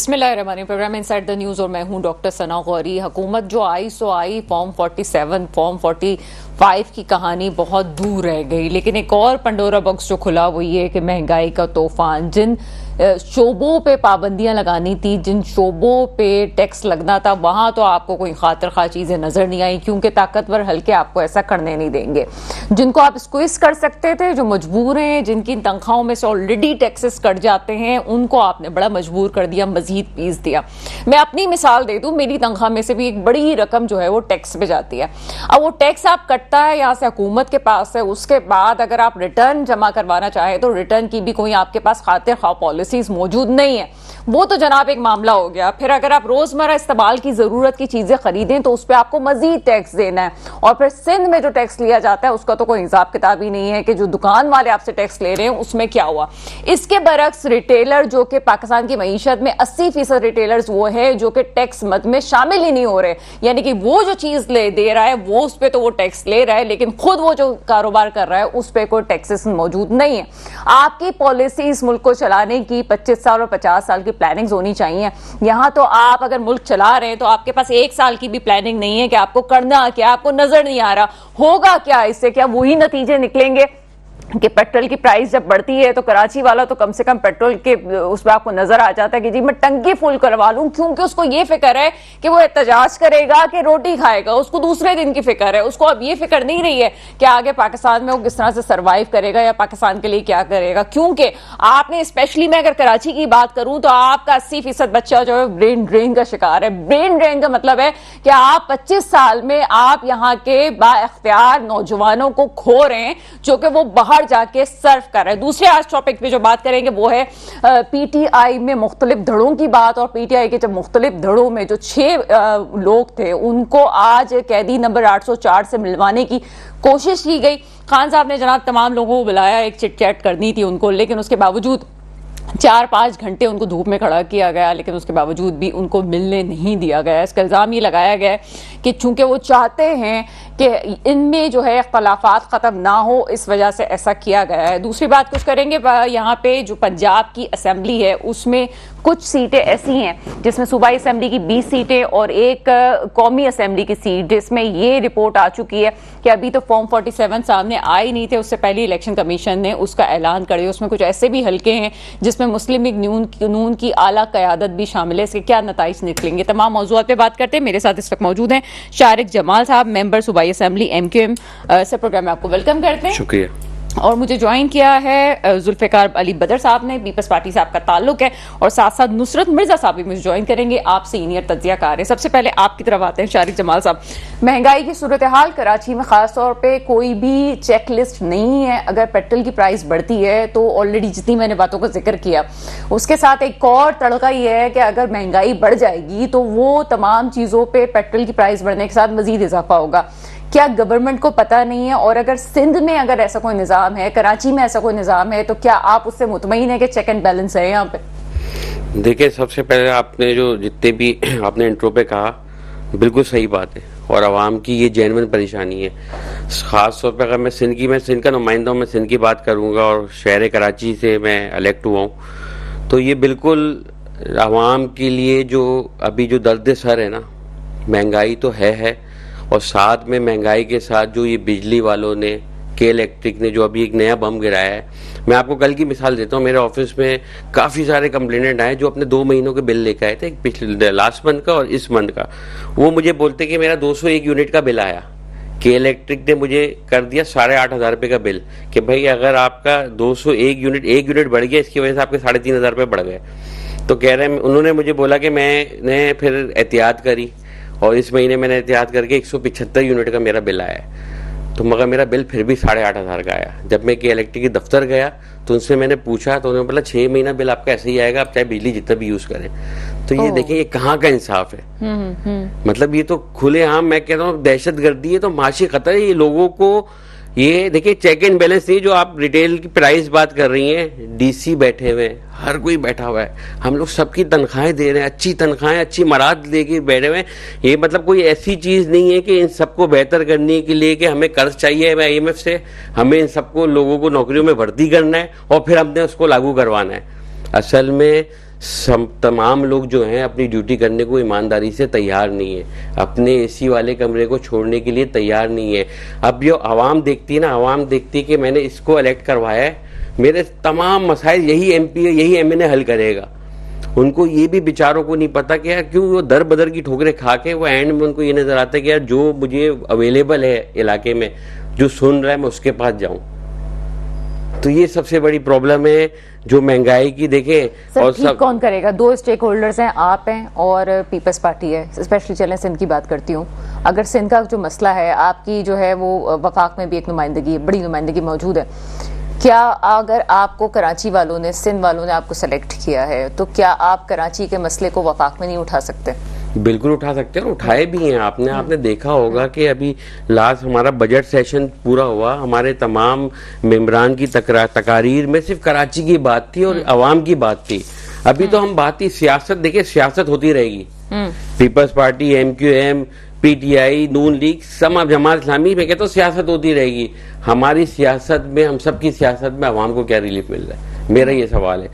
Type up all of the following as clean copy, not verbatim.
बिस्मिल्लाहिर्रहमानिर्रहीम। Programme inside the news और मैं हूं डॉक्टर सना गौरी। हुकूमत जो आई सो आई, फॉर्म 47 फॉर्म 45 की कहानी बहुत दूर रह गई, लेकिन एक और पंडोरा बॉक्स जो खुला वो ये कि महंगाई का तूफान, जिन शोबों पे पाबंदियां लगानी थी, जिन शोबों पे टैक्स लगना था, वहां तो आपको कोई खातिर खा चीजें नजर नहीं आई, क्योंकि ताकतवर हल्के आपको ऐसा करने नहीं देंगे। जिनको आप स्क्विज कर सकते थे, जो मजबूर हैं, जिनकी तनख्वाहों में से ऑलरेडी टैक्सेस कट जाते हैं, उनको आपने बड़ा मजबूर कर दिया, मजीद पीस दिया। मैं अपनी मिसाल दे दूं, मेरी तनख्वाह में से भी एक बड़ी रकम जो है वो टैक्स पे जाती है। अब वो टैक्स आप कटता है यहाँ से हुकूमत के पास है, उसके बाद अगर आप रिटर्न जमा करवाना चाहें तो रिटर्न की भी कोई आपके पास खातिर खा पॉलिसीज मौजूद नहीं है। वो तो जनाब एक मामला हो गया। फिर अगर आप रोजमर्रा इस्तेमाल की जरूरत की चीजें खरीदें तो उस पर आपको मजीद टैक्स देना है। और फिर सिंध में जो टैक्स लिया जाता है उसका तो कोई हिसाब किताब ही नहीं है कि जो दुकान वाले आपसे टैक्स ले रहे हैं उसमें क्या हुआ। इसके बरक्स रिटेलर, जो कि पाकिस्तान की मईशत में 80% रिटेलर्स वो है जो कि टैक्स मद में शामिल ही नहीं हो रहे, यानी कि वो जो चीज दे रहा है वो उस पर तो वो टैक्स ले रहा है, लेकिन खुद वो जो कारोबार कर रहा है उस पर कोई टैक्सेस मौजूद नहीं है। आपकी पॉलिसी इस मुल्क को चलाने की 25 साल और 50 साल की प्लानिंग होनी चाहिए। यहां तो आप अगर मुल्क चला रहे हैं तो आपके पास 1 साल की भी प्लानिंग नहीं है कि आपको करना क्या, आपको नजर नहीं आ रहा होगा क्या, इससे क्या वही नतीजे निकलेंगे कि पेट्रोल की प्राइस जब बढ़ती है तो कराची वाला तो कम से कम पेट्रोल के उस पर आपको नजर आ जाता है कि जी मैं टंकी फुल करवा लूं, क्योंकि उसको ये फिक्र है कि वो एहतजाज करेगा कि रोटी खाएगा, उसको दूसरे दिन की फिक्र है। उसको अब ये फिक्र नहीं रही है कि आगे पाकिस्तान में वो किस तरह से सर्वाइव करेगा या पाकिस्तान के लिए क्या करेगा। क्योंकि आपने, स्पेशली मैं अगर कराची की बात करूं तो आपका 80% बच्चा जो है ब्रेन ड्रेन का शिकार है। ब्रेन ड्रेन का मतलब है कि आप 25 साल में आप यहाँ के बाइख्तियार नौजवानों को खो रहे हैं जो कि वो बाहर जाके सर्व कर रहे हैं। दूसरे आज टॉपिक पे जो बात करेंगे वो है पीटीआई में मुख्तलिफ धड़ों की बात। और पीटीआई के जब मुख्तलिफ धड़ों में जो 6 लोग थे उनको आज कैदी नंबर 804 से मिलवाने की कोशिश की गई। खान साहब ने जनाब तमाम लोगों को बुलाया, एक चिट चैट करनी थी उनको, लेकिन उसके बावजूद 4-5 घंटे उनको धूप में खड़ा किया गया, लेकिन उसके बावजूद भी उनको मिलने नहीं दिया गया। इसका इल्ज़ाम ये लगाया गया कि चूंकि वो चाहते हैं कि इनमें जो है इख्तलाफात ख़त्म ना हो, इस वजह से ऐसा किया गया है। दूसरी बात कुछ करेंगे, यहाँ पे जो पंजाब की असम्बली है उसमें कुछ सीटें ऐसी हैं जिसमें सूबाई असम्बली की 20 सीटें और एक कौमी असम्बली की सीट, जिसमें ये रिपोर्ट आ चुकी है कि अभी तो फॉर्म 47 सामने आए नहीं थे, उससे पहले इलेक्शन कमीशन ने उसका ऐलान कर दिया। उसमें कुछ ऐसे भी हल्के हैं जिसमें मुस्लिम लीग नून की आला क़यादत भी शामिल है। इसके क्या नताइज निकलेंगे, तमाम मौज़ूआत पे बात करते हैं। मेरे साथ इस वक्त मौजूद हैं शारिक जमाल साहब, मेंबर सूबाई असम्बली MQM से। प्रोग्राम में आपको वेलकम करते हैं। शुक्रिया। और मुझे ज्वाइन किया है जुल्फ़िकार अली बदर साहब ने, पीपल्स पार्टी से आपका ताल्लुक है, और साथ साथ नुसरत मिर्जा साहब भी मुझे ज्वाइन करेंगे, आप सीनियर तज्जियाकार हैं। सबसे पहले आपकी तरफ आते हैं शारिक जमाल साहब। महंगाई की सूरत हाल कराची में खास तौर पे कोई भी चेक लिस्ट नहीं है। अगर पेट्रोल की प्राइस बढ़ती है तो ऑलरेडी जितनी मैंने बातों का जिक्र किया, उसके साथ एक और तड़का ये है कि अगर महंगाई बढ़ जाएगी तो वो तमाम चीज़ों पर पेट्रोल की प्राइस बढ़ने के साथ मजीद इजाफा होगा। क्या गवर्नमेंट को पता नहीं है? और अगर सिंध में अगर ऐसा कोई निज़ाम है, कराची में ऐसा कोई निज़ाम है, तो क्या आप उससे मुतमईन है कि चेक एंड बैलेंस है यहाँ पे? देखिए, सबसे पहले आपने जो जितने भी आपने इंट्रो पे कहा बिल्कुल सही बात है, और आवाम की ये जेन्युइन परेशानी है। ख़ास तौर पे अगर मैं सिंध का नुमाइंदा हूँ, मैं सिंध की बात करूँगा और शहर कराची से मैं इलेक्ट हुआ हूँ, तो ये बिल्कुल आवाम के लिए जो अभी जो दर्द सर है ना, महंगाई तो है, और साथ में महंगाई के साथ जो ये बिजली वालों ने, के इलेक्ट्रिक ने जो अभी एक नया बम गिराया है। मैं आपको कल की मिसाल देता हूँ, मेरे ऑफिस में काफ़ी सारे कंप्लेनेंट आए जो अपने 2 महीनों के बिल लेकर आए थे, एक पिछले लास्ट मंथ का और इस मंथ का। वो मुझे बोलते कि मेरा 201 यूनिट का बिल आया, के इलेक्ट्रिक ने मुझे कर दिया 8,500 रुपये का बिल, कि भाई अगर आपका 201 यूनिट 1 यूनिट बढ़ गया, इसकी वजह से आपके 3,500 रुपये बढ़ गए। तो कह रहे हैं, उन्होंने मुझे बोला कि मैंने फिर एहतियात करी और इस महीने मैंने एहतियात करके 175 यूनिट का मेरा बिल आया, तो मगर मेरा बिल फिर भी 8,500 का आया। जब मैं के इलेक्ट्रिक के दफ्तर गया तो उनसे मैंने पूछा तो उन्होंने बोला 6 महीना बिल आपका ऐसे ही आएगा, आप चाहे बिजली जितना भी यूज करें। तो ये देखिए, ये कहाँ का इंसाफ है। मतलब ये तो खुलेआम, मैं कह रहा हूँ, दहशतगर्दी है, तो माशी खतरा है ये लोगों को। ये देखिए, चेक एंड बैलेंस नहीं, जो आप रिटेल की प्राइस बात कर रही हैं, डीसी बैठे हुए हैं, हर कोई बैठा हुआ है, हम लोग सबकी तनख्वाहें दे रहे हैं, अच्छी तनख्वाहें, अच्छी मराद लेके बैठे हुए हैं। ये मतलब कोई ऐसी चीज नहीं है कि इन सबको बेहतर करने के लिए कि हमें कर्ज चाहिए IMF से, हमें इन सबको लोगों को नौकरियों में भर्ती करना है और फिर हमने उसको लागू करवाना है। असल में तमाम लोग जो हैं अपनी ड्यूटी करने को ईमानदारी से तैयार नहीं है, अपने एसी वाले कमरे को छोड़ने के लिए तैयार नहीं है। अब जो आवाम देखती है ना, आवाम देखती है कि मैंने इसको इलेक्ट करवाया है, मेरे तमाम मसाइल यही एमपी यही एमएनए हल करेगा। उनको ये भी बेचारों को नहीं पता कि यार क्यों वो दर बदर की ठोकरें खा के वो एंड में उनको ये नजर आता है कि यार जो मुझे अवेलेबल है इलाके में, जो सुन रहा है, मैं उसके पास जाऊं। तो ये सबसे बड़ी प्रॉब्लम है जो महंगाई की। देखें और ठीक कौन करेगा? दो स्टेक होल्डर्स हैं, आप हैं और पीपल्स पार्टी है। स्पेशली चलें सिंध की बात करती हूँ। अगर सिंध का जो मसला है, आपकी जो है वो वफाक में भी एक नुमाइंदगी, बड़ी नुमाइंदगी मौजूद है। क्या अगर आपको कराची वालों ने, सिंध वालों ने आपको सेलेक्ट किया है, तो क्या आप कराची के मसले को वफाक में नहीं उठा सकते? बिल्कुल उठा सकते हैं, उठाए भी हैं। आपने देखा होगा कि अभी लास्ट हमारा बजट सेशन पूरा हुआ, हमारे तमाम मेंबरान की तकारीर में सिर्फ कराची की बात थी और अवाम की बात थी। अभी तो हम बात ही सियासत, देखिए सियासत होती रहेगी। पीपल्स पार्टी, एमक्यूएम, पीटीआई, नून लीग, जमात इस्लामी में कहते तो सियासत होती रहेगी। हमारी सियासत में, हम सबकी सियासत में अवाम को क्या रिलीफ मिल रहा है, मेरा ये सवाल है।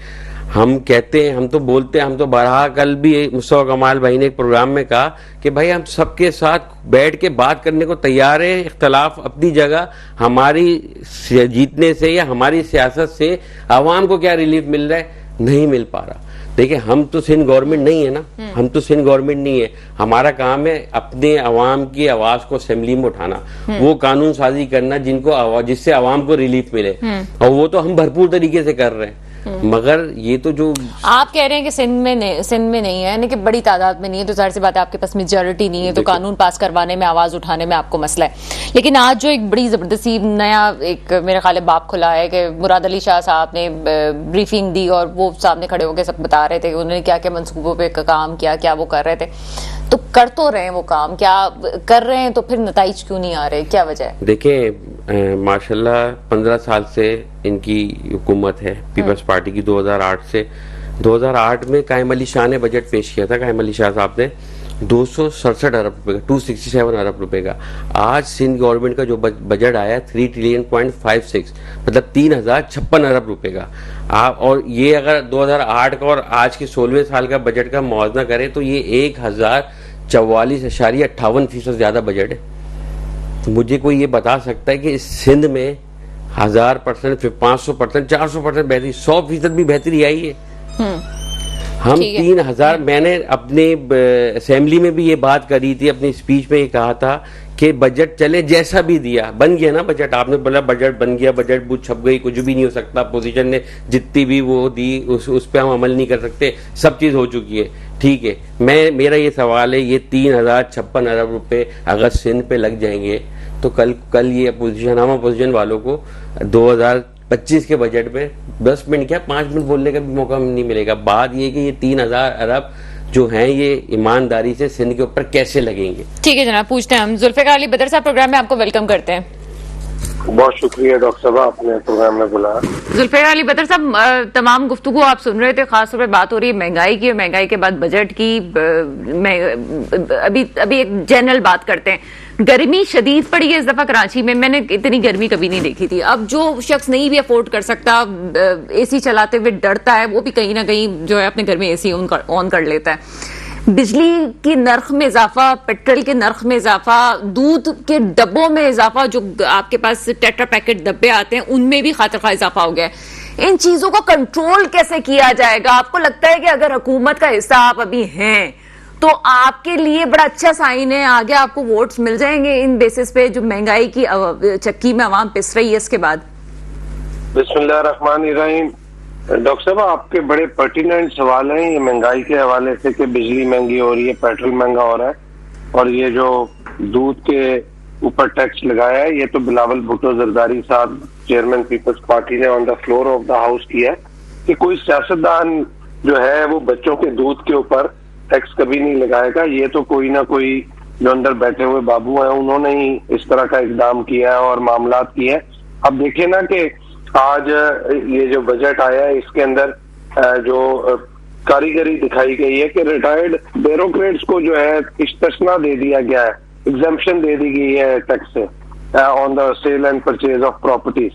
हम कहते हैं, हम तो बोलते हैं, हम तो बरहा कल भी मुस्तफा कमाल भाई ने एक प्रोग्राम में कहा कि भाई हम सबके साथ बैठ के बात करने को तैयार है, इख्तलाफ अपनी जगह, हमारी जीतने से या हमारी सियासत से अवाम को क्या रिलीफ मिल रहा है, नहीं मिल पा रहा। देखिए हम तो सिंध गवर्नमेंट नहीं है ना, हम तो सिंध गवर्नमेंट नहीं है। हमारा काम है अपने अवाम की आवाज को असेंबली में उठाना, वो कानून साजी करना जिससे अवाम को रिलीफ मिले, और वो तो हम भरपूर तरीके से कर रहे हैं। मगर ये तो जो आप कह रहे हैं कि सिंध में नहीं है, यानी कि बड़ी तादाद में नहीं है, तो जाहिर सी बात है आपके पास मेजॉरिटी नहीं है, तो कानून पास करवाने में, आवाज उठाने में आपको मसला है। लेकिन आज जो एक बड़ी जबरदस्ती नया एक मेरे ख्याल है बाप खुला है कि मुराद अली शाह साहब ने ब्रीफिंग दी और वो सामने खड़े होकर सब बता रहे थे कि उन्होंने क्या क्या मनसूबों पे काम किया, क्या वो कर रहे थे। तो कर तो रहे हैं वो काम, क्या कर रहे हैं, तो फिर नताइज क्यों नहीं आ रहे, क्या वजह है? देखिए माशाल्लाह 15 साल से इनकी हुकूमत है पीपल्स पार्टी की। 2008 से 2008 में कायम अली शाह ने बजट पेश किया था, कायम अली शाह साहब ने 267 अरब रुपए का, 267 अरब रुपए का। आज सिंध गवर्नमेंट का जो बजट आया 3 ट्रिलियन .56, मतलब 3056 अरब रुपए का। आप और ये अगर 2008 का और आज के 16वें साल का बजट का मुआवजा करें तो ये 1044.58% ज्यादा बजट है। तो मुझे कोई ये बता सकता है कि इस सिंध में 1000%, 500%, 400% बेहतरी, 100% भी बेहतरी आई है। हम 3000, मैंने अपने असेंबली में भी ये बात करी थी, अपनी स्पीच में ये कहा था कि बजट चले जैसा भी दिया, बन गया ना बजट। आपने बोला बजट बन गया, बजट बुझ छप गई, कुछ भी नहीं हो सकता, अपोजिशन ने जितनी भी वो दी उस पर हम अमल नहीं कर सकते, सब चीज हो चुकी है, ठीक है। मेरा ये सवाल है, ये 3056 अरब रुपए अगर सिंध पे लग जाएंगे तो कल ये अपोजिशन, हम अपोजिशन वालों को 2025 के बजट में 10 मिनट क्या 5 मिनट बोलने का भी मौका नहीं मिलेगा। बात ये कि ये 3000 अरब जो हैं ये ईमानदारी से सिंध के ऊपर कैसे लगेंगे। ठीक है जनाब, पूछते हैं हम। जुल्फिकार अली बदर साहब, प्रोग्राम में आपको वेलकम करते हैं। बहुत शुक्रिया डॉक्टर साहब, आपने प्रोग्राम में बुलाया। जुल्फिकार अली बदर साहब, तमाम गुफ्तगू आप सुन रहे थे, खासतौर पे बात हो रही है महंगाई की, और महंगाई के बाद बजट की। अभी एक जनरल बात करते हैं। गर्मी शदीद पड़ी है इस दफा कराची में, मैंने इतनी गर्मी कभी नहीं देखी थी। अब जो शख्स नहीं भी अफोर्ड कर सकता, एसी चलाते हुए डरता है, वो भी कहीं ना कहीं जो है अपने घर में एसी ऑन कर लेता है। बिजली की नर्ख में इजाफा, पेट्रोल के नर्ख में इजाफा, दूध के डब्बों में इजाफा, जो आपके पास टेट्रा पैकेट डब्बे आते हैं उनमें भी खातिर खा इजाफा हो गया है। इन चीजों को कंट्रोल कैसे किया जाएगा? आपको लगता है कि अगर हुकूमत का हिस्सा आप अभी हैं तो आपके लिए बड़ा अच्छा साइन है, आगे आपको वोट्स मिल जाएंगे इन बेसिस पे, जो महंगाई की चक्की में आवाम पिस रही है इसके बाद? बिस्मिल्लाहिर्रहमानिर्रहीम। डॉक्टर साहब, आपके बड़े पर्टिनेंट सवाल हैं ये महंगाई के हवाले से कि बिजली महंगी हो रही है, पेट्रोल महंगा हो रहा है, और ये जो दूध के ऊपर टैक्स लगाया है, ये तो बिलावल भुट्टो जरदारी साहब चेयरमैन पीपल्स पार्टी ने on the floor of the house किया है कि कोई सियासतदान जो है वो बच्चों के दूध के ऊपर टैक्स कभी नहीं लगाएगा। ये तो कोई ना कोई जो अंदर बैठे हुए बाबू हैं उन्होंने ही इस तरह का इकदाम किया है और मामलात किए हैं। अब देखिए ना कि आज ये जो बजट आया है इसके अंदर जो कारीगरी दिखाई गई है कि रिटायर्ड ब्यूरोक्रेट्स को जो है इस्तिस्ना दे दिया गया है, एग्जम्पशन दे दी गई है टैक्स से on the sale and purchase of properties.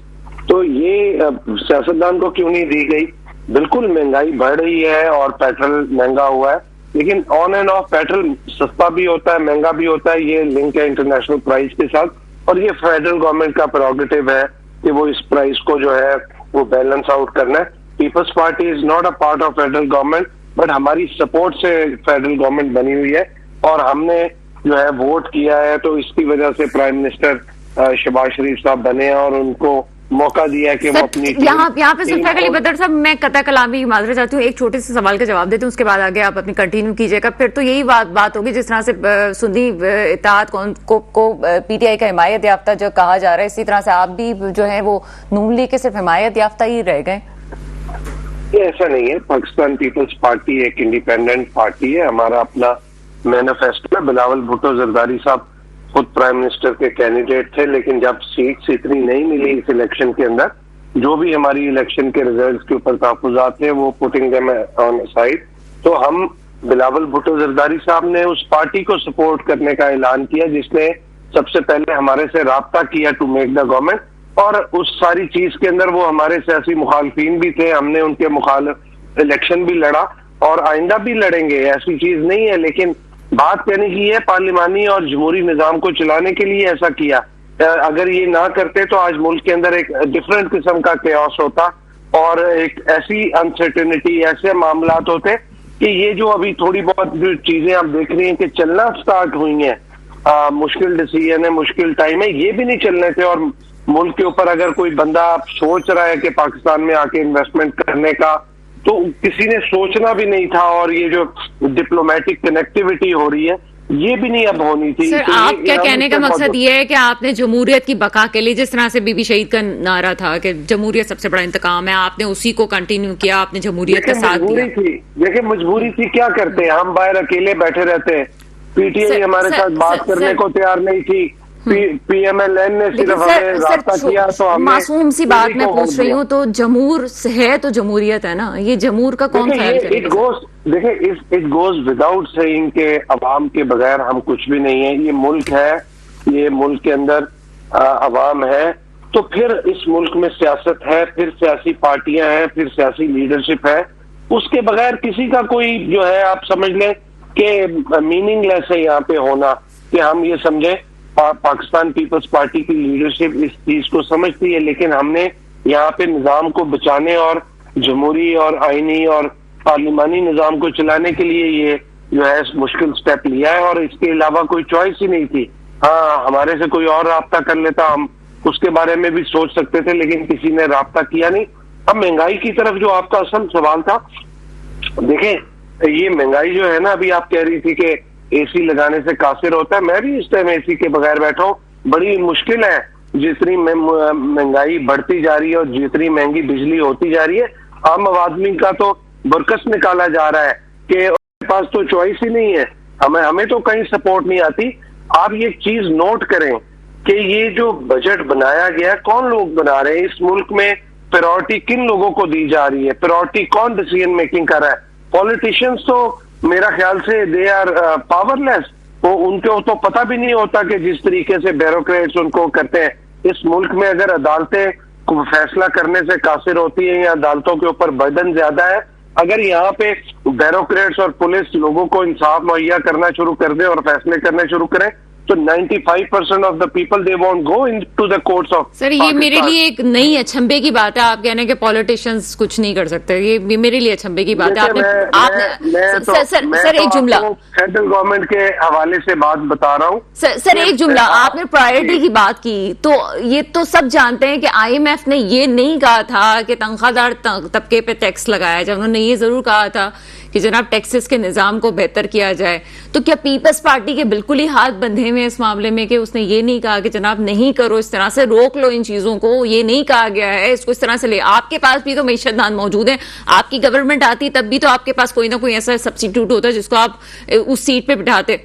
तो ये सियासतदान को क्यों नहीं दी गई? बिल्कुल महंगाई बढ़ रही है और पेट्रोल महंगा हुआ है, लेकिन ऑन एंड ऑफ पेट्रोल सस्ता भी होता है, महंगा भी होता है, ये लिंक है इंटरनेशनल प्राइस के साथ। और ये फेडरल गवर्नमेंट का प्रेरोगेटिव है कि वो इस प्राइस को जो है वो बैलेंस आउट करना है। Peoples Party is not a part of federal government, but हमारी सपोर्ट से फेडरल गवर्नमेंट बनी हुई है और हमने जो है वोट किया है, तो इसकी वजह से प्राइम मिनिस्टर शहबाज शरीफ साहब बने हैं और उनको मौका दिया है कि वो अपनी यहाँ पे सुल्फा अली बदर साहब, मैं कतई कलामी माजरा चाहती हूँ, एक छोटे से सवाल का जवाब देती हूँ, उसके बाद आगे आप अपनी कंटिन्यू कीजिएगा। फिर तो यही बात होगी, जिस तरह से सुन्नी इत्तेहाद को पीटीआई का हिमायत याफ्ता जो कहा जा रहा है, इसी तरह से आप भी जो है वो नून लीग के सिर्फ हिमायत याफ्ता ही रह गए। ये ऐसा नहीं है, पाकिस्तान पीपल्स पार्टी एक इंडिपेंडेंट पार्टी है, हमारा अपना मैनिफेस्टो है। बिलावल भुट्टो जरदारी साहब खुद प्राइम मिनिस्टर के कैंडिडेट थे, लेकिन जब सीट्स इतनी नहीं मिली इस इलेक्शन के अंदर, जो भी हमारी इलेक्शन के रिजल्ट्स के ऊपर तहफुजात थे वो पुटिंग देम ऑन साइड, तो हम बिलावल भुट्टो जरदारी साहब ने उस पार्टी को सपोर्ट करने का ऐलान किया जिसने सबसे पहले हमारे से राब्ता किया टू मेक द गवर्नमेंट। और उस सारी चीज के अंदर वो हमारे सियासी मुखालफिन भी थे, हमने उनके मुखालिफ इलेक्शन भी लड़ा और आइंदा भी लड़ेंगे, ऐसी चीज नहीं है। लेकिन बात कहने की है, पार्लिमानी और जमहूरी निजाम को चलाने के लिए ऐसा किया। अगर ये ना करते तो आज मुल्क के अंदर एक डिफरेंट किस्म का केओस होता और एक ऐसी अनसर्टेनिटी, ऐसे मामलात होते कि ये जो अभी थोड़ी बहुत जो चीजें आप देख रही हैं कि चलना स्टार्ट हुई हैं, मुश्किल डिसीजन है, मुश्किल टाइम है, ये भी नहीं चलने थे। और मुल्क के ऊपर अगर कोई बंदा सोच रहा है कि पाकिस्तान में आके इन्वेस्टमेंट करने का, तो किसी ने सोचना भी नहीं था। और ये जो डिप्लोमेटिक कनेक्टिविटी हो रही है, ये भी नहीं अब होनी थी। सर, तो आप क्या कहने का मकसद ये है कि आपने जमहूरियत की बका के लिए, जिस तरह से बीबी शहीद का नारा था कि जमहूरियत सबसे बड़ा इंतकाम है, आपने उसी को कंटिन्यू किया, आपने जमहूरियत का साथ दिया? देखिए मजबूरी थी, क्या करते हैं हम, बाहर अकेले बैठे रहते हैं, पीटीआई हमारे साथ बात करने को तैयार नहीं थी, पीएमएलएन ने सिर्फ हमें रास्ता किया। तो मासूम सी बात मैं पूछ रही हूँ, तो जमहूर है तो जमहूरियत है ना, ये जमहूर का कौन ख्याल करेगा? देखिए इट गोज विदाउट सेइंग के अवाम के बगैर हम कुछ भी नहीं है। ये मुल्क है, ये मुल्क के अंदर अवाम है, तो फिर इस मुल्क में सियासत है, फिर सियासी पार्टियां हैं, फिर सियासी लीडरशिप है। उसके बगैर किसी का कोई जो है, आप समझ लें कि मीनिंगलेस है यहाँ पे होना, कि हम ये समझें पाकिस्तान पीपल्स पार्टी की लीडरशिप इस चीज को समझती है, लेकिन हमने यहाँ पे निजाम को बचाने और जमहूरी और आईनी और पार्लिमानी निजाम को चलाने के लिए ये जो है मुश्किल स्टेप लिया है और इसके अलावा कोई चॉइस ही नहीं थी। हाँ, हमारे से कोई और राब्ता कर लेता, हम उसके बारे में भी सोच सकते थे, लेकिन किसी ने राब्ता किया नहीं। अब महंगाई की तरफ जो आपका असल सवाल था, देखें ये महंगाई जो है ना, अभी आप कह रही थी कि एसी लगाने से कासिर होता है, मैं भी इस टाइम एसी के बगैर बैठा हूँ। बड़ी मुश्किल है, जितनी महंगाई बढ़ती जा रही है और जितनी महंगी बिजली होती जा रही है, आम आदमी का तो बरकस निकाला जा रहा है कि उनके पास तो चॉइस ही नहीं है। हमें तो कहीं सपोर्ट नहीं आती। आप ये चीज नोट करें कि ये जो बजट बनाया गया है, कौन लोग बना रहे हैं इस मुल्क में, प्रायोरिटी किन लोगों को दी जा रही है, प्रायोरिटी कौन डिसीजन मेकिंग कर रहा है? पॉलिटिशियंस तो मेरा ख्याल से दे आर पावरलेस, वो उनको तो पता भी नहीं होता कि जिस तरीके से ब्यूरोक्रेट्स उनको करते हैं। इस मुल्क में अगर अदालतें को फैसला करने से कासिर होती है या अदालतों के ऊपर बर्डन ज्यादा है, अगर यहाँ पे ब्यूरोक्रेट्स और पुलिस लोगों को इंसाफ मुहैया करना शुरू कर दे और फैसले करने शुरू करें, तो 95% of the people they won't go into the courts of. Sir, ये मेरे लिए एक नई अचंभे की बात है। आप कहने के पॉलिटिशियंस कुछ नहीं कर सकते, ये मेरे लिए अचंभे की बात है। सर एक जुमला सेंट्रल गवर्नमेंट के हवाले से बात बता रहा हूँ। सर एक जुमला, आपने प्रायोरिटी की बात की, तो ये तो सब जानते हैं कि आईएमएफ ने ये नहीं कहा था कि तनख्वाहदार तबके पे टैक्स लगाया जाए। उन्होंने ये जरूर कहा था कि जनाब टैक्सेस के निजाम को बेहतर किया जाए। तो क्या पीपल्स पार्टी के बिल्कुल ही हाथ बंधे हुए इस मामले में कि उसने ये नहीं कहा कि जनाब नहीं करो, इस तरह से रोक लो इन चीजों को, ये नहीं कहा गया है, इसको इस तरह से ले। आपके पास भी तो मईशतदान मौजूद है, आपकी गवर्नमेंट आती तब भी तो आपके पास कोई ना कोई ऐसा सब्स्टिट्यूट होता जिसको आप उस सीट पे बिठाते।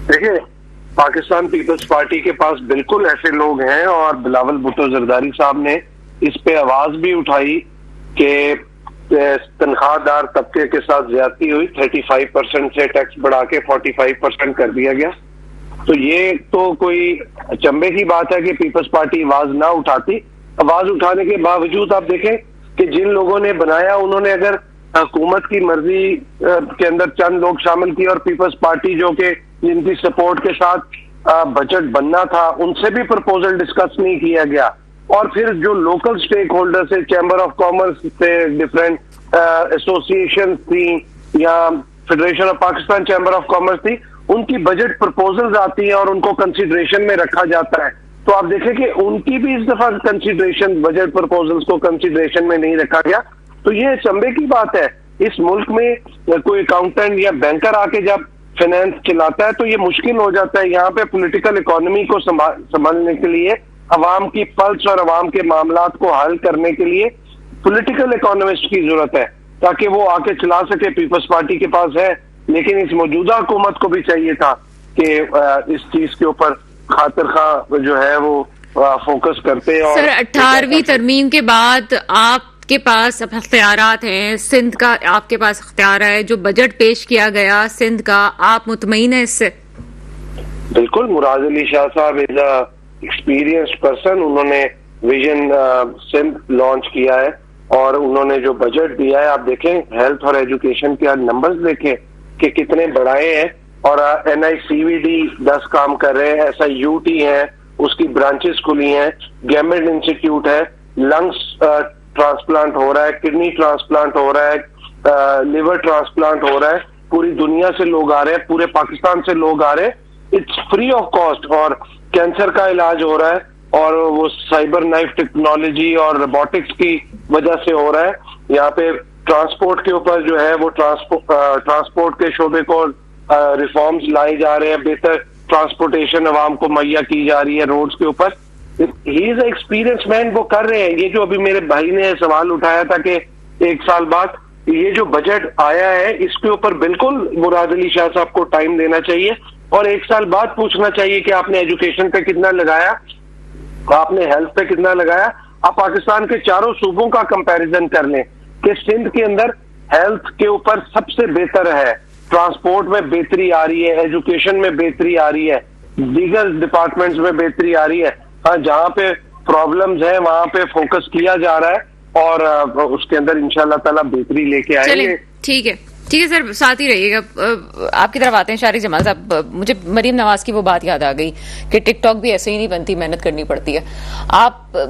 देखिए, पाकिस्तान पीपल्स पार्टी के पास बिल्कुल ऐसे लोग हैं और बिलावल भुट्टो जरदारी साहब ने इस पे आवाज भी उठाई कि तनख्वाहदार तबके के साथ ज्यादती हुई, 35% से टैक्स बढ़ा के 45% कर दिया गया। तो ये तो कोई अचंभे की बात है कि पीपल्स पार्टी आवाज ना उठाती, आवाज उठाने के बावजूद आप देखें कि जिन लोगों ने बनाया उन्होंने अगर हुकूमत की मर्जी के अंदर चंद लोग शामिल किए और पीपल्स पार्टी जो कि जिनकी सपोर्ट के साथ बजट बनना था उनसे भी प्रपोजल डिस्कस नहीं किया गया। और फिर जो लोकल स्टेक होल्डर्स है, चैम्बर ऑफ कॉमर्स से, डिफरेंट एसोसिएशन थी या federation of Pakistan chamber of commerce थी, उनकी बजट प्रपोजल्स आती हैं और उनको कंसिडरेशन में रखा जाता है। तो आप देखें कि उनकी भी इस दफा कंसिडरेशन, बजट प्रपोजल्स को कंसिडरेशन में नहीं रखा गया। तो ये अचंभे की बात है, इस मुल्क में कोई अकाउंटेंट या बैंकर आके जब फाइनेंस चलाता है तो ये मुश्किल हो जाता है। यहाँ पे पॉलिटिकल इकोनॉमी को संभालने के लिए, अवाम की पल्स और अवाम के मामलात को हल करने के लिए पॉलिटिकल इकोनॉमिस्ट की जरूरत है ताकि वो आके चला सके। पीपल्स पार्टी के पास है, लेकिन इस मौजूदा हुकूमत को भी चाहिए था कि इस चीज के ऊपर खातिर खा जो है वो फोकस करते। और सर 18वीं तरमीम के बाद आपके पास अब अख्तियारात हैं, सिंध का आपके पास अख्तियार है, जो बजट पेश किया गया सिंध का, आप मुतमईन है इससे? बिल्कुल, मुराद अली शाह साहब इज अ एक्सपीरियंस्ड पर्सन, उन्होंने विजन सिंध लॉन्च किया है और उन्होंने जो बजट दिया है, आप देखें हेल्थ और एजुकेशन के नंबर्स देखें कि कितने बढ़ाए हैं। और NICVD 10 काम कर रहे हैं, SIUT है, उसकी ब्रांचेस खुली हैं, गवर्नमेंट इंस्टीट्यूट है, लंग्स ट्रांसप्लांट हो रहा है, किडनी ट्रांसप्लांट हो रहा है, लिवर ट्रांसप्लांट हो रहा है, पूरी दुनिया से लोग आ रहे हैं, पूरे पाकिस्तान से लोग आ रहे हैं, इट्स फ्री ऑफ कॉस्ट। और कैंसर का इलाज हो रहा है और वो साइबर नाइफ टेक्नोलॉजी और रोबोटिक्स की वजह से हो रहा है। यहाँ पे ट्रांसपोर्ट के ऊपर जो है वो ट्रांसपोर्ट के शोबे को रिफॉर्म्स लाए जा रहे हैं, बेहतर ट्रांसपोर्टेशन अवाम को मुहैया की जा रही है रोड्स के ऊपर। ही इज एक्सपीरियंस मैन, वो कर रहे हैं। ये जो अभी मेरे भाई ने सवाल उठाया था कि 1 साल बाद ये जो बजट आया है इसके ऊपर बिल्कुल मुराद अली शाह साहब को टाइम देना चाहिए और 1 साल बाद पूछना चाहिए कि आपने एजुकेशन पे कितना लगाया, आपने हेल्थ पे कितना लगाया। आप पाकिस्तान के चारों सूबों का कंपैरिजन कर लें कि सिंध के अंदर हेल्थ के ऊपर सबसे बेहतर है, ट्रांसपोर्ट में बेहतरी आ रही है, एजुकेशन में बेहतरी आ रही है, दीगर डिपार्टमेंट्स में बेहतरी आ रही है। हाँ, जहाँ पे प्रॉब्लम्स है वहां पे फोकस किया जा रहा है और उसके अंदर इंशाल्लाह ताला बेहतरी लेके आएंगे। ठीक है सर, साथ ही रहिएगा। आपकी तरफ आते हैं शारिक जमाल साहब। मुझे मरीम नवाज की वो बात याद आ गई कि टिकटॉक भी ऐसे ही नहीं बनती, मेहनत करनी पड़ती है।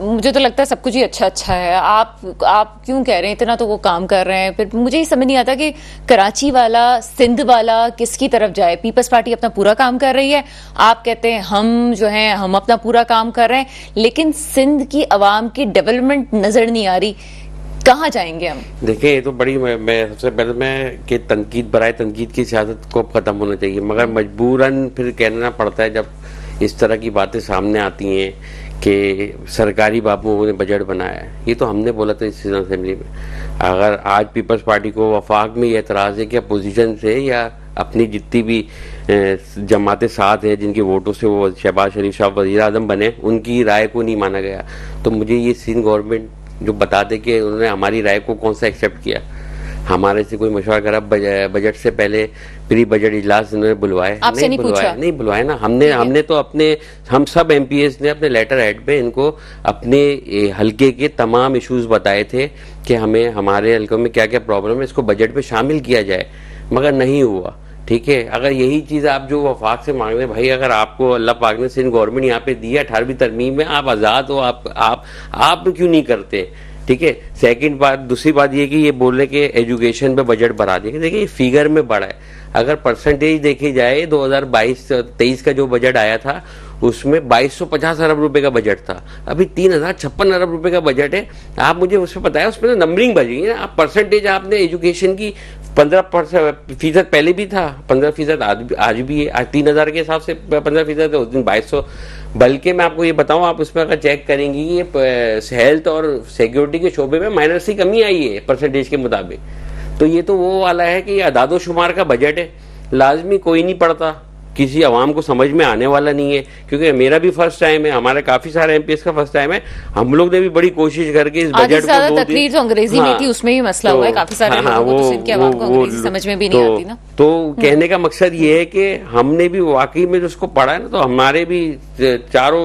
मुझे तो लगता है सब कुछ ही अच्छा है, आप क्यों कह रहे हैं इतना, तो वो काम कर रहे हैं। फिर मुझे ये समझ नहीं आता कि कराची वाला, सिंध वाला किसकी तरफ जाए। पीपल्स पार्टी अपना पूरा काम कर रही है, आप कहते हैं हम अपना पूरा काम कर रहे हैं, लेकिन सिंध की आवाम की डेवलपमेंट नजर नहीं आ रही। कहाँ जाएंगे हम? देखिए, ये तो बड़ी मैं सबसे पहले मैं कि तनकीद की सियासत को खत्म होना चाहिए, मगर मजबूरन फिर कहना पड़ता है जब इस तरह की बातें सामने आती हैं कि सरकारी बाबुओं ने बजट बनाया है। ये तो हमने बोला था इस सीजन असेंबली में। अगर आज पीपल्स पार्टी को वफाक में ये एतराज़ है कि अपोजिशन से या अपनी जितनी भी जमातें साथ हैं जिनके वोटों से वो शहबाज शरीफ साहब वज़ीर आज़म बने, उनकी राय को नहीं माना गया, तो मुझे ये सिंध गवर्नमेंट जो बता दे कि उन्होंने हमारी राय को कौन सा एक्सेप्ट किया, हमारे से कोई मशवरा करा। बजट से पहले प्री बजट इजलास उन्होंने बुलवाए? नहीं बुलवाए ना। हमने तो हम सब MPs ने अपने लेटर हेड पे इनको अपने हल्के के तमाम इश्यूज बताए थे कि हमें हमारे हल्के में क्या क्या प्रॉब्लम है, इसको बजट पे शामिल किया जाए, मगर नहीं हुआ। ठीक है, अगर यही चीज आप जो वफाक से मांग रहे हैं, भाई अगर आपको अल्लाह पाक ने सिंध गवर्नमेंट यहाँ पे दी है 18वीं तरमीम में, आप आजाद हो, आप क्यों नहीं करते? ठीक है। सेकंड बात, दूसरी बात ये कि ये बोल रहे कि एजुकेशन पे बजट बढ़ा दिया। देखिए, ये फिगर में बढ़ा है। अगर परसेंटेज देखी जाए 2022-23 का जो बजट आया था उसमें 2250 अरब रुपए का बजट था, अभी 3056 अरब रुपए का बजट है। आप मुझे उसमें बताया, उसमें तो नंबरिंग बजी है ना। आप परसेंटेज आपने एजुकेशन की 15% पहले भी था, 15% आज भी है। आज 3000 के हिसाब से 15% है, उस दिन 2200। बल्कि मैं आपको ये बताऊं, आप उसमें अगर चेक करेंगी ये हेल्थ और सिक्योरिटी के शोबे में माइनर सी कमी आई है परसेंटेज के मुताबिक। तो ये तो वो वाला है कि ये अदादो शुमार का बजट है, लाजमी कोई नहीं पढ़ता, किसी आवाम को समझ में आने वाला नहीं है। क्योंकि मेरा भी फर्स्ट टाइम है, हमारे काफी सारे MPs का फर्स्ट टाइम है। हम लोग ने भी बड़ी कोशिश करके इस बजट को तकरीर तो अंग्रेजी में थी, उसमें भी मसला हुआ है। काफी सारे लोगों को तो सिंध के आवाम को अंग्रेजी समझ में भी नहीं आती ना। तो कहने का मकसद ये है कि हमने भी वाकई में जो उसको पढ़ा है ना, तो हमारे भी चारों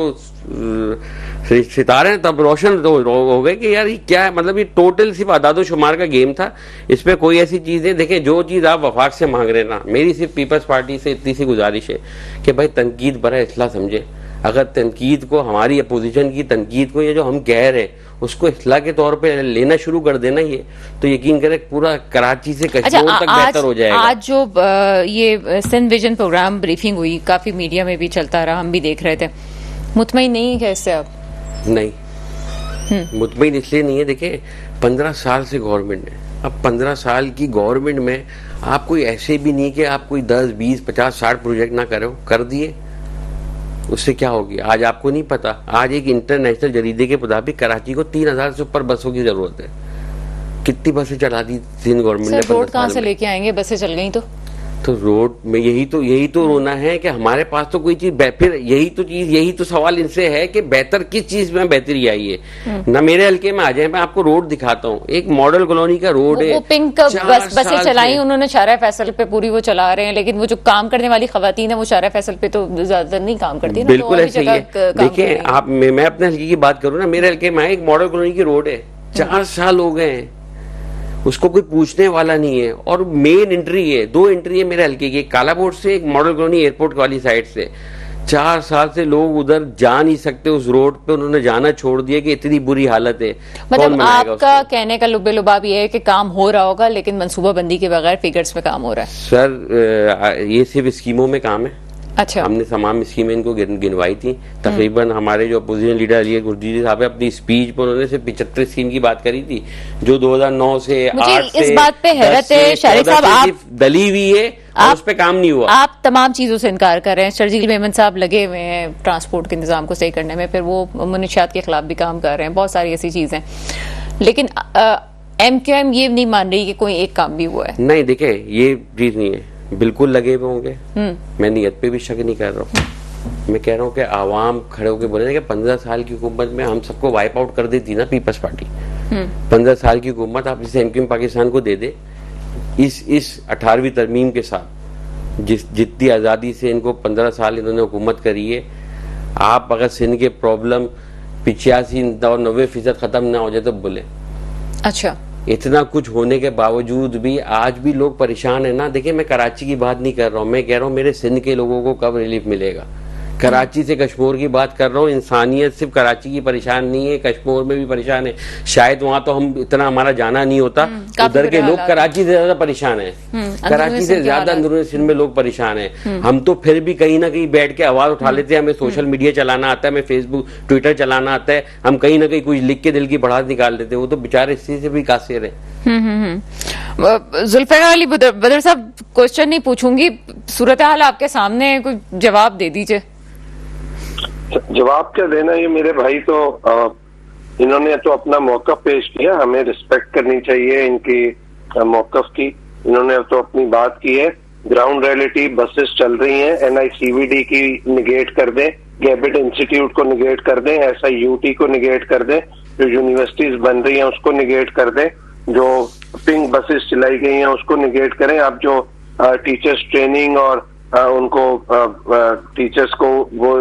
सितारे तब रोशन तो हो गए कि यार ये क्या है, मतलब ये टोटल सिर्फ अदादो-शुमार का गेम था। इसमें कोई ऐसी चीज नहीं। देखिए, जो चीज आप वफाक से मांग रहे ना, मेरी सिर्फ पीपल्स पार्टी से इतनी सी गुजारिश है कि भाई तनकीद बड़ा इस्लाह समझे। अगर तनकीद को, हमारी अपोजिशन की तनकीद को, ये जो हम कह रहे हैं उसको इस्लाह के तौर पे लेना शुरू कर देना ये, तो यकीन करें पूरा कराची से कश्मीर तक बेहतर हो जाएगा। आज जो ये सिंध विजन प्रोग्राम ब्रीफिंग हुई, काफी मीडिया में भी चलता रहा, हम भी देख रहे थे, मुतमईन नहीं है क्या इससे आप? नहीं, मुतमईन इसलिए नहीं है। देखिए, 15 साल से गवर्नमेंट है। अब 15 साल की गवर्नमेंट में आप कोई ऐसे भी नहीं कि आप कोई 10, 20, 50, 60 प्रोजेक्ट ना करो, कर दिए, उससे क्या होगी? आज आपको नहीं पता, आज एक इंटरनेशनल जरीदे के मुताबिक कराची को 3000 से ऊपर बसों की जरूरत है। कितनी बसें चला दी सिंध गवर्नमेंट ने? रोड कहाँ से लेके आएंगे? बसें चल गई तो रोड में यही तो रोना है कि हमारे पास तो कोई चीज, फिर यही तो सवाल इनसे है कि बेहतर किस चीज में बेहतरी आई है ना। मेरे हल्के में आ जाए, मैं आपको रोड दिखाता हूँ, एक मॉडल कॉलोनी का रोड है, वो पिंक बसें चलाई उन्होंने शाहरा फैसल पे, पूरी वो चला रहे हैं, लेकिन वो जो काम करने वाली खवातीन है वो शाहरा फैसल पे तो ज्यादातर नहीं काम करती। बिल्कुल ऐसे ही है। देखिए, आप, मैं अपने हल्के की बात करूँ ना, मेरे हल्के में एक मॉडल कॉलोनी की रोड है, 4 साल हो गए हैं, उसको कोई पूछने वाला नहीं है। और मेन एंट्री है, 2 एंट्री है मेरे हल्के की, एक काला बोर्ड से, एक मॉडल कॉलोनी एयरपोर्ट वाली साइड से। 4 साल से लोग उधर जा नहीं सकते, उस रोड पे उन्होंने जाना छोड़ दिया कि इतनी बुरी हालत है। मतलब आपका कहने का लुब्बे लुबाब ये है कि काम हो रहा होगा, लेकिन मनसूबाबंदी के बगैर फिगर्स में काम हो रहा है? सर, ये सिर्फ स्कीमों में काम है। अच्छा, हमने तमाम स्कीमें इनको गिनवाई थी। तकरीबन हमारे जो अपोजिशन लीडर अली गुरजीत साहब है, अपनी स्पीच पर उन्होंने सिर्फ 75 स्कीम की बात करी थी, जो 2009 से 8 से इस बात पे हैरत है शारिक साहब, आप दली हुई है और उस पे काम नहीं हुआ। आप तमाम चीजों से इनकार कर रहे हैं। शर्जील मेमन साहब लगे हुए हैं ट्रांसपोर्ट के इंतजाम को सही करने में, फिर वो मुनशियात के खिलाफ भी काम कर रहे हैं, बहुत सारी ऐसी चीजें, लेकिन MQM ये नहीं मान रही कि कोई एक काम भी हुआ है। नहीं, देखे, ये चीज नहीं है, बिल्कुल लगे हुए होंगे। मैं नियत पे भी शक नहीं कर रहा हूँ। मैं कह रहा हूँ कि आवाम खड़े होकर बोले ना कि 15 साल की हुकूमत में हम सबको वाइप आउट कर देती ना पीपल्स पार्टी। 15 साल की हुकूमत आप इसे MQM पाकिस्तान को दे दे, इस 18वीं तरमीम के साथ, जितनी आज़ादी से इनको 15 साल इन्होंने हुकूमत करी है, आप अगर सिंध के प्रॉब्लम 85 और 90% खत्म ना हो जाए तो बोले। अच्छा, इतना कुछ होने के बावजूद भी आज भी लोग परेशान है ना। देखिए, मैं कराची की बात नहीं कर रहा हूँ, मैं कह रहा हूँ मेरे सिंध के लोगों को कब रिलीफ मिलेगा। कराची से कश्मीर की बात कर रहा हूँ। इंसानियत सिर्फ कराची की परेशान नहीं है, कश्मीर में भी परेशान है। शायद वहां तो हम इतना हमारा जाना नहीं होता, उधर के लोग कराची से ज्यादा परेशान है, कराची से ज्यादा अंदरूनी सिंध में लोग परेशान है। हम तो फिर भी कहीं ना कहीं बैठ के आवाज उठा लेते हैं, हमें सोशल मीडिया चलाना आता है, हमें फेसबुक ट्विटर चलाना आता है, हम कहीं ना कहीं कुछ लिख के दिल की भड़ास निकाल देते हैं। वो तो बेचारे इसी से भी कासिर है। जुल्फिकार अली बदर साहब, क्वेश्चन नहीं पूछूंगी, सूरत हाल आपके सामने, कोई जवाब दे दीजिए। जवाब क्या देना, ये मेरे भाई तो इन्होंने तो अपना मौकफ पेश किया, हमें रिस्पेक्ट करनी चाहिए इनकी मौकफ की। इन्होंने तो अपनी बात की है, ग्राउंड रियलिटी, बसेस चल रही हैं, NICVD की निगेट कर दें, गैबिट इंस्टीट्यूट को निगेट कर दें, SIUT को निगेट कर दें, जो यूनिवर्सिटीज बन रही हैं उसको निगेट कर दें, जो पिंक बसेस चलाई गई हैं उसको निगेट करें। अब जो टीचर्स ट्रेनिंग और उनको टीचर्स को वो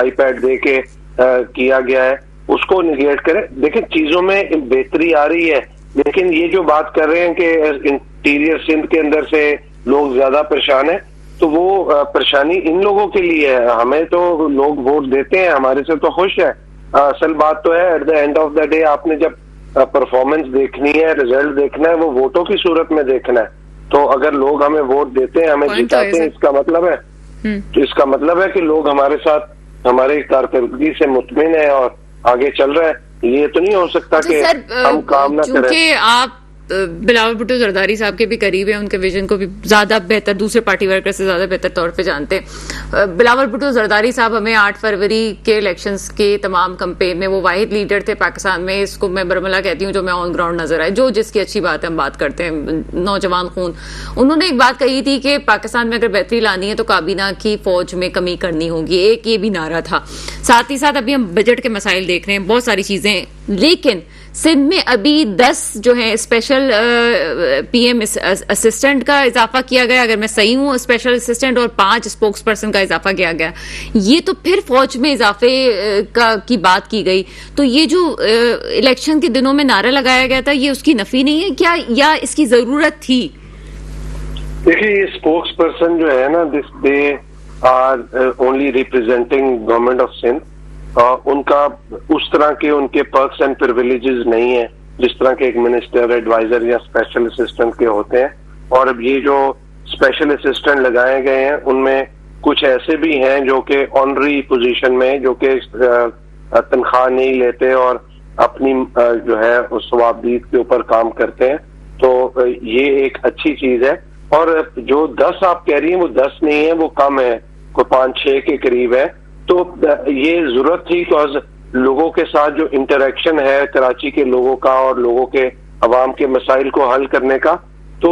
iPad दे के किया गया है उसको निगेट करें। देखिए, चीजों में बेहतरी आ रही है, लेकिन ये जो बात कर रहे हैं कि इंटीरियर सिंध के अंदर से लोग ज्यादा परेशान है, तो वो परेशानी इन लोगों के लिए है। हमें तो लोग वोट देते हैं, हमारे से तो खुश है। असल बात तो है, at the end of the day आपने जब परफॉर्मेंस देखनी है, रिजल्ट देखना है, वो वोटों की सूरत में देखना है। तो अगर लोग हमें वोट देते हैं, हमें जिताते हैं, इसका मतलब है तो इसका मतलब है कि लोग हमारे साथ, हमारी कारकर्दगी से मुतमिन है और आगे चल रहा है। ये तो नहीं हो सकता कि हम काम ना करें। आप बिलावल भुट्टो जरदारी साहब के भी करीब है, उनके विजन को भी ज्यादा बेहतर, दूसरे पार्टी वर्कर से ज्यादा बेहतर तौर पे जानते हैं। बिलावल भुट्टो जरदारी साहब हमें 8 फरवरी के इलेक्शंस के तमाम कैंपेन में वो वाहिद लीडर थे पाकिस्तान में, इसको मैं बरमला कहती हूँ, जो मैं ऑन ग्राउंड नजर आए, जो जिसकी अच्छी बात है हम बात करते हैं, नौजवान खून। उन्होंने एक बात कही थी कि पाकिस्तान में अगर बेहतरी लानी है तो काबीना की फौज में कमी करनी होगी, एक ये भी नारा था। साथ ही साथ अभी हम बजट के मसाइल देख रहे हैं, बहुत सारी चीजें लेकिन सिंध में अभी 10 जो है स्पेशल पीएम असिस्टेंट का इजाफा किया गया, अगर मैं सही हूं, स्पेशल असिस्टेंट, और 5 स्पोक्स पर्सन का इजाफा किया गया। ये तो फिर फौज में इजाफे की बात की गई। तो ये जो इलेक्शन के दिनों में नारा लगाया गया था, ये उसकी नफी नहीं है क्या, या इसकी जरूरत थी? देखिए, ये स्पोक्स पर्सन जो है ना, they are only representing government of Sindh. उनका उस तरह के उनके पर्क्स एंड प्रिविलेजेस नहीं है जिस तरह के एक मिनिस्टर, एडवाइजर या स्पेशल असिस्टेंट के होते हैं। और अब ये जो स्पेशल असिस्टेंट लगाए गए हैं, उनमें कुछ ऐसे भी हैं जो कि ऑनरी पोजीशन में, जो कि तनख्वाह नहीं लेते और अपनी जो है उस सवाबदीद के ऊपर काम करते हैं। तो ये एक अच्छी चीज है। और जो 10 आप कह रही हैं, वो 10 नहीं है, वो कम है, कोई 5-6 के करीब है। तो ये जरूरत थी, बिकॉज लोगों के साथ जो इंटरेक्शन है कराची के लोगों का और लोगों के अवाम के मसाइल को हल करने का, तो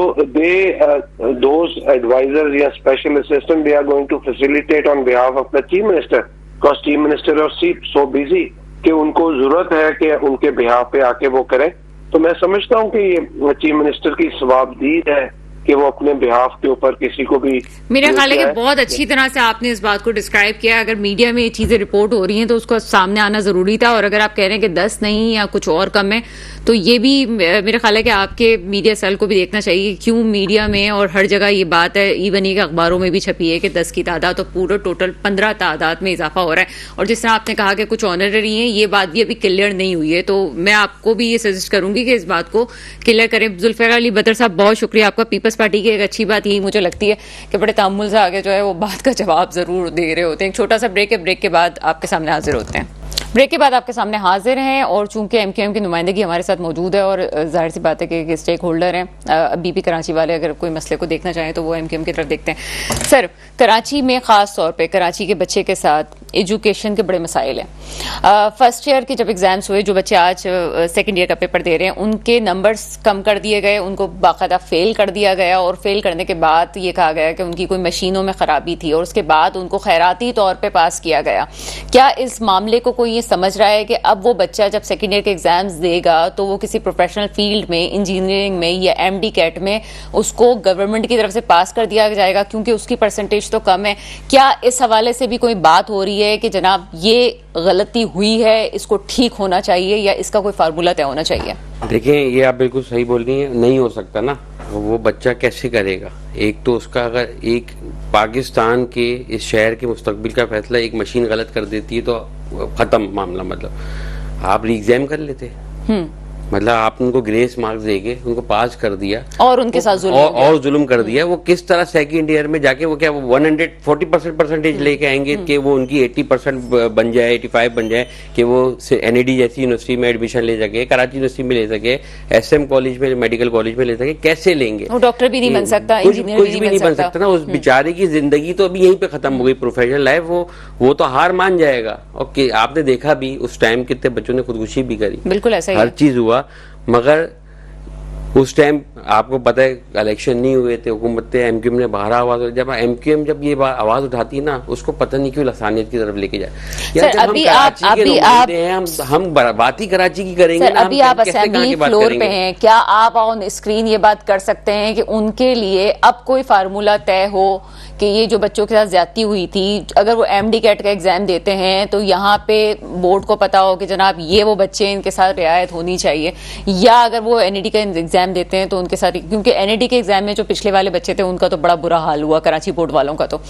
दोज एडवाइजर्स या special assistant, they are going to facilitate on behalf of the chief minister, because chief minister are so busy कि उनको जरूरत है कि उनके बिहाफ पे आके वो करें। तो मैं समझता हूँ कि ये चीफ मिनिस्टर की सवाबदीद है कि वो अपने बिहाफ के ऊपर किसी को भी, मेरा ख्याल है कि बहुत अच्छी तरह से आपने इस बात को डिस्क्राइब किया। अगर मीडिया में ये चीजें रिपोर्ट हो रही हैं तो उसको सामने आना जरूरी था। और अगर आप कह रहे हैं कि 10 नहीं या कुछ और कम है, तो ये भी मेरा ख्याल है कि आपके मीडिया सेल को भी देखना चाहिए क्यों मीडिया में और हर जगह ये बात है, इवन एक अखबारों में भी छपी है कि 10 की तादाद, तो पूरा टोटल 15 तादाद में इजाफा हो रहा है। और जिस तरह आपने कहा कि कुछ ऑनररी हैं, ये बात भी अभी क्लियर नहीं हुई है। तो मैं आपको भी ये सजेस्ट करूंगी कि इस बात को क्लियर करें। जुल्फिकार अली बदर साहब, बहुत शुक्रिया आपका। पीपल्स पार्टी की एक अच्छी बात यही मुझे लगती है कि बड़े तामुल से आगे जो है वो बात का जवाब जरूर दे रहे होते हैं। एक छोटा सा ब्रेक है, ब्रेक के बाद आपके सामने हाजिर होते हैं। ब्रेक के बाद आपके सामने हाजिर हैं, और चूंकि एमक्यूएम की नुमाइंदगी हमारे साथ मौजूद है और जाहिर सी बात है कि स्टेक होल्डर हैं बीपी कराची वाले, अगर कोई मसले को देखना चाहें तो वो एमक्यूएम की तरफ देखते हैं। सर, कराची में खास तौर पे कराची के बच्चे के साथ एजुकेशन के बड़े मसाइल हैं। फर्स्ट ईयर के जब एग्जाम्स हुए, जो बच्चे आज सेकेंड ईयर का पेपर दे रहे हैं, उनके नंबर्स कम कर दिए गए, उनको बाकायदा फेल कर दिया गया। और फेल करने के बाद ये कहा गया कि उनकी कोई मशीनों में खराबी थी, और उसके बाद उनको खैराती तौर पर पास किया गया। क्या इस मामले को कोई ये समझ रहा है कि अब वो बच्चा जब सेकेंड ईयर के एग्जाम्स देगा तो वो किसी प्रोफेशनल फील्ड में, इंजीनियरिंग में या एमडी कैट में, उसको गवर्नमेंट की तरफ से पास कर दिया जाएगा क्योंकि उसकी परसेंटेज तो कम है? क्या इस हवाले से भी कोई बात हो रही है कि जनाब ये गलती हुई है, इसको ठीक होना चाहिए, या इसका कोई फार्मूला तय होना चाहिए? देखें, ये आप बिल्कुल सही बोल रही हैं, नहीं हो सकता ना। वो बच्चा कैसे करेगा? एक तो उसका, अगर एक पाकिस्तान के इस शहर के मुस्तकबिल का फैसला एक मशीन गलत कर देती है तो खत्म मामला। मतलब आप री एग्जाम कर लेते, मतलब आप उनको ग्रेस मार्क्स देके उनको पास कर दिया और उनके साथ जुल्म कर दिया। वो किस तरह सेकंड ईयर में जाके वो क्या 140% परसेंटेज लेके आएंगे कि वो उनकी 80% बन जाए, 85 बन जाए, कि वो एनईडी जैसी यूनिवर्सिटी में एडमिशन ले सके, कराची यूनिवर्सिटी में ले सके, एसएम कॉलेज में, मेडिकल कॉलेज में ले सके? कैसे लेंगे? वो डॉक्टर भी नहीं बन सकता, इंजीनियर कुछ भी नहीं बन सकता ना। उस बेचारे की जिंदगी तो अभी यहीं पे खत्म हो गई, प्रोफेशनल लाइफ। वो तो हार मान जाएगा। और आपने देखा भी उस टाइम कितने बच्चों ने खुदकुशी भी करी, बिल्कुल ऐसा ही हर चीज हुआ। मगर उस टाइम आपको पता है इलेक्शन नहीं हुए थे, हुकूमत एमक्यूएम ने बाहर आवाज, जब एमक्यूएम जब ये आवाज उठाती है ना, उसको पता नहीं क्यों लसानियत की तरफ लेके जाए। सर, हम बात ही कराची की करेंगे। सर, अभी आप असेंबली फ्लोर पे हैं, क्या आप ऑन स्क्रीन ये बात कर सकते हैं कि उनके लिए अब कोई फार्मूला तय हो कि ये जो बच्चों के साथ ज्यादती हुई थी, अगर वो एमडी कैट का एग्जाम देते हैं तो यहाँ पे बोर्ड को पता हो कि जनाब ये वो बच्चे, इनके साथ रियायत होनी चाहिए, या अगर वो एनईडी का एग्जाम देते हैं तो उनके साथ, क्योंकि एनईडी के एग्जाम में जो पिछले वाले बच्चे थे उनका तो बड़ा बुरा हाल हुआ, कराची बोर्ड वालों का। तो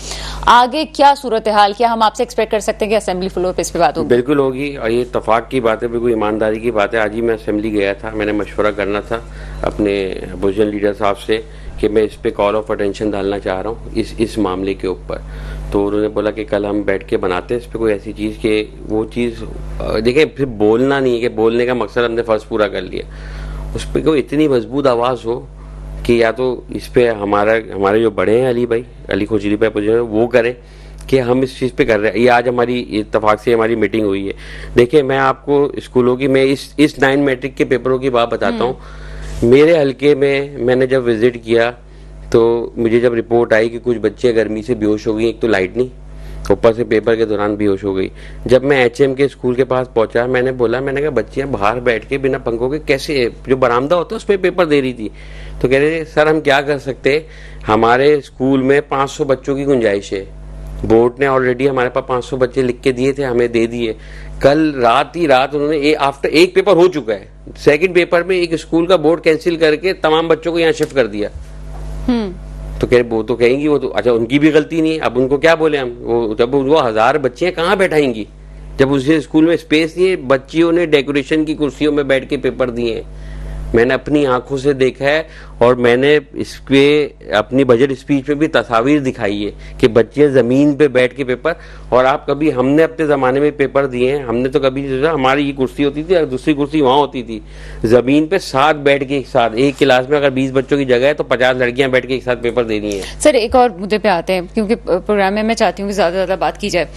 आगे क्या सूरत हाल, क्या हम आपसे एक्सपेक्ट कर सकते हैं कि असेंबली फ्लोर पे इस पे बात होगी? बिल्कुल होगी, और ये इत्तेफाक की बात है, बिल्कुल ईमानदारी की बात है। आज ही मैं असेंबली गया था, मैंने मशवरा करना था अपने अपोजिशन लीडर साहब से कि मैं इस पे कॉल ऑफ अटेंशन डालना चाह रहा हूँ इस मामले के ऊपर। तो उन्होंने बोला कि कल हम बैठ के बनाते हैं इस पे कोई ऐसी चीज़ कि वो चीज़, देखिए फिर बोलना नहीं है कि बोलने का मकसद हमने फर्ज पूरा कर लिया, उस पर कोई इतनी मजबूत आवाज़ हो कि या तो इस पे हमारे जो बड़े हैं अली खोजरी भाई पोजीशन, वो करे कि हम इस चीज़ पे कर रहे हैं। ये आज हमारी इत्तेफाक से हमारी मीटिंग हुई है। देखिए, मैं आपको स्कूलों की, मैं इस 9 मैट्रिक के पेपरों की बात बताता हूँ। मेरे हलके में मैंने जब विजिट किया तो मुझे जब रिपोर्ट आई कि कुछ बच्चे गर्मी से बेहोश हो गए, एक तो लाइट नहीं, ऊपर से पेपर के दौरान बेहोश हो गई। जब मैं एचएम के स्कूल के पास पहुंचा, मैंने कहा बच्चियां बाहर बैठ के बिना पंखों के कैसे, जो बरामदा होता है उस पर पेपर दे रही थी। तो कह रहे सर हम क्या कर सकते, हमारे स्कूल में 500 बच्चों की गुंजाइश है, बोर्ड ने ऑलरेडी हमारे पास 500 बच्चे लिख के दिए थे, हमें दे दिए। कल रात ही रात उन्होंने आफ्टर एक पेपर हो चुका है, सेकंड पेपर में एक स्कूल का बोर्ड कैंसिल करके तमाम बच्चों को यहाँ शिफ्ट कर दिया। तो कह वो तो कहेंगी वो तो अच्छा उनकी भी गलती नहीं है, अब उनको क्या बोले हम, वो जब वो 1000 बच्चे कहाँ बैठाएंगी, जब उसे स्कूल में स्पेस नहीं है। बच्चियों ने डेकोरेशन की कुर्सियों में बैठ के पेपर दिए हैं, मैंने अपनी आंखों से देखा है, और मैंने इसके अपनी बजट स्पीच में भी तस्वीर दिखाई है कि बच्चे जमीन पे बैठ के पेपर। और आप कभी, हमने अपने जमाने में पेपर दिए हैं, हमने तो कभी नहीं सोचा, हमारी ये कुर्सी होती थी और दूसरी कुर्सी वहां होती थी, जमीन पे 7 बैठ के एक साथ, एक क्लास में अगर 20 बच्चों की जगह है तो 50 लड़कियां बैठ के एक साथ पेपर दे रही हैं। सर एक और मुद्दे पे आते हैं, क्योंकि प्रोग्राम में मैं चाहती हूँ कि ज्यादा से ज्यादा बात की जाए।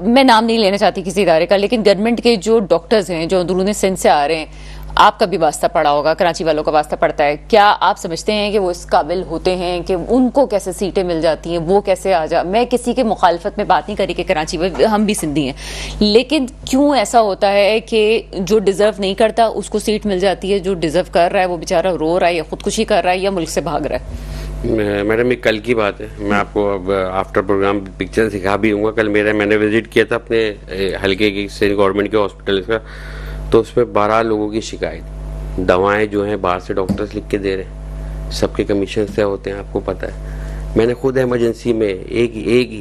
मैं नाम नहीं लेना चाहती किसी इदारे का, लेकिन गवर्नमेंट के जो डॉक्टर्स हैं जो अंदरूनी सिंध से आ रहे हैं, आपका भी वास्ता पड़ा होगा, कराची वालों का वास्ता पड़ता है, क्या आप समझते हैं कि वो इस काबिल होते हैं कि उनको कैसे सीटें मिल जाती हैं, वो कैसे आ जा, मैं किसी के मुखालफत में बात नहीं करी कि कराची में हम भी सिंधी हैं, लेकिन क्यों ऐसा होता है कि जो डिजर्व नहीं करता उसको सीट मिल जाती है, जो डिजर्व कर रहा है वो बेचारा रो रहा है या खुदकुशी कर रहा है या मुल्क से भाग रहा है? मैडम ये कल की बात है, मैं आपको अब आफ्टर प्रोग्राम पिक्चर दिखा भी हूँगा। कल मैंने विजिट किया था अपने हल्के की सिंध गवर्नमेंट के हॉस्पिटल का, तो उसमें 12 लोगों की शिकायत, दवाएं जो हैं बाहर से डॉक्टर्स लिख के दे रहे हैं, सबके कमीशन से होते हैं, आपको पता है। मैंने खुद इमरजेंसी में एक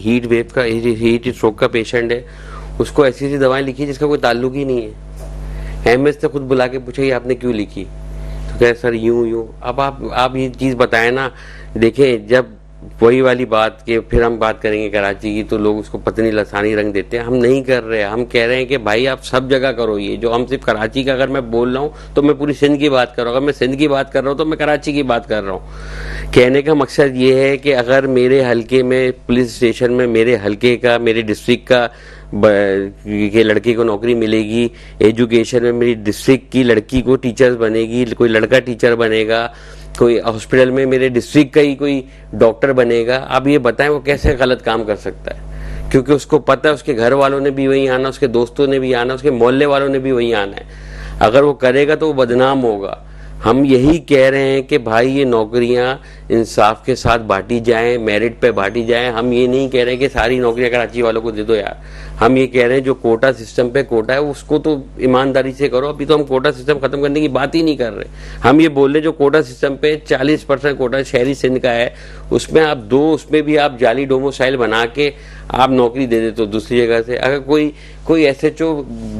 हीट वेव का, हीट स्ट्रोक का पेशेंट है, उसको ऐसी ऐसी दवाएं लिखी जिसका कोई ताल्लुक ही नहीं है। एमएस ने खुद बुला के पूछा ये आपने क्यों लिखी, तो कह सर यूं। अब आप ये चीज़ बताएं ना। देखें, जब वही वाली बात कि फिर हम बात करेंगे कराची की, तो लोग उसको पतनी लसानी रंग देते हैं। हम नहीं कर रहे, हम कह रहे हैं कि भाई आप सब जगह करो ये, जो हम सिर्फ कराची का अगर मैं बोल रहा हूँ तो मैं पूरी सिंध की बात कर रहा हूँ, अगर मैं सिंध की बात कर रहा हूँ तो मैं कराची की बात कर रहा हूँ। कहने का मकसद ये है कि अगर मेरे हल्के में पुलिस स्टेशन में मेरे हल्के का, मेरे डिस्ट्रिक्ट का के लड़के को नौकरी मिलेगी, एजुकेशन में मेरी डिस्ट्रिक्ट की लड़की को टीचर बनेगी, कोई लड़का टीचर बनेगा, कोई हॉस्पिटल में मेरे डिस्ट्रिक्ट का ही कोई डॉक्टर बनेगा, आप ये बताएं वो कैसे गलत काम कर सकता है? क्योंकि उसको पता है उसके घर वालों ने भी वहीं आना, उसके दोस्तों ने भी आना, उसके मोहल्ले वालों ने भी वहीं आना है। अगर वो करेगा तो वो बदनाम होगा। हम यही कह रहे हैं कि भाई ये नौकरियां इंसाफ के साथ बांटी जाएं, मेरिट पे बांटी जाएं। हम ये नहीं कह रहे हैं कि सारी नौकरियां कराची वालों को दे दो यार, हम ये कह रहे हैं जो कोटा सिस्टम पे कोटा है उसको तो ईमानदारी से करो। अभी तो हम कोटा सिस्टम खत्म करने की बात ही नहीं कर रहे, हम ये बोल रहे जो कोटा सिस्टम पे 40% कोटा शहरी सिंध का है, उसमें आप उसमें भी आप जाली डोमोसाइल बना के आप नौकरी दे देते हो दूसरी जगह से। अगर कोई एसएचओ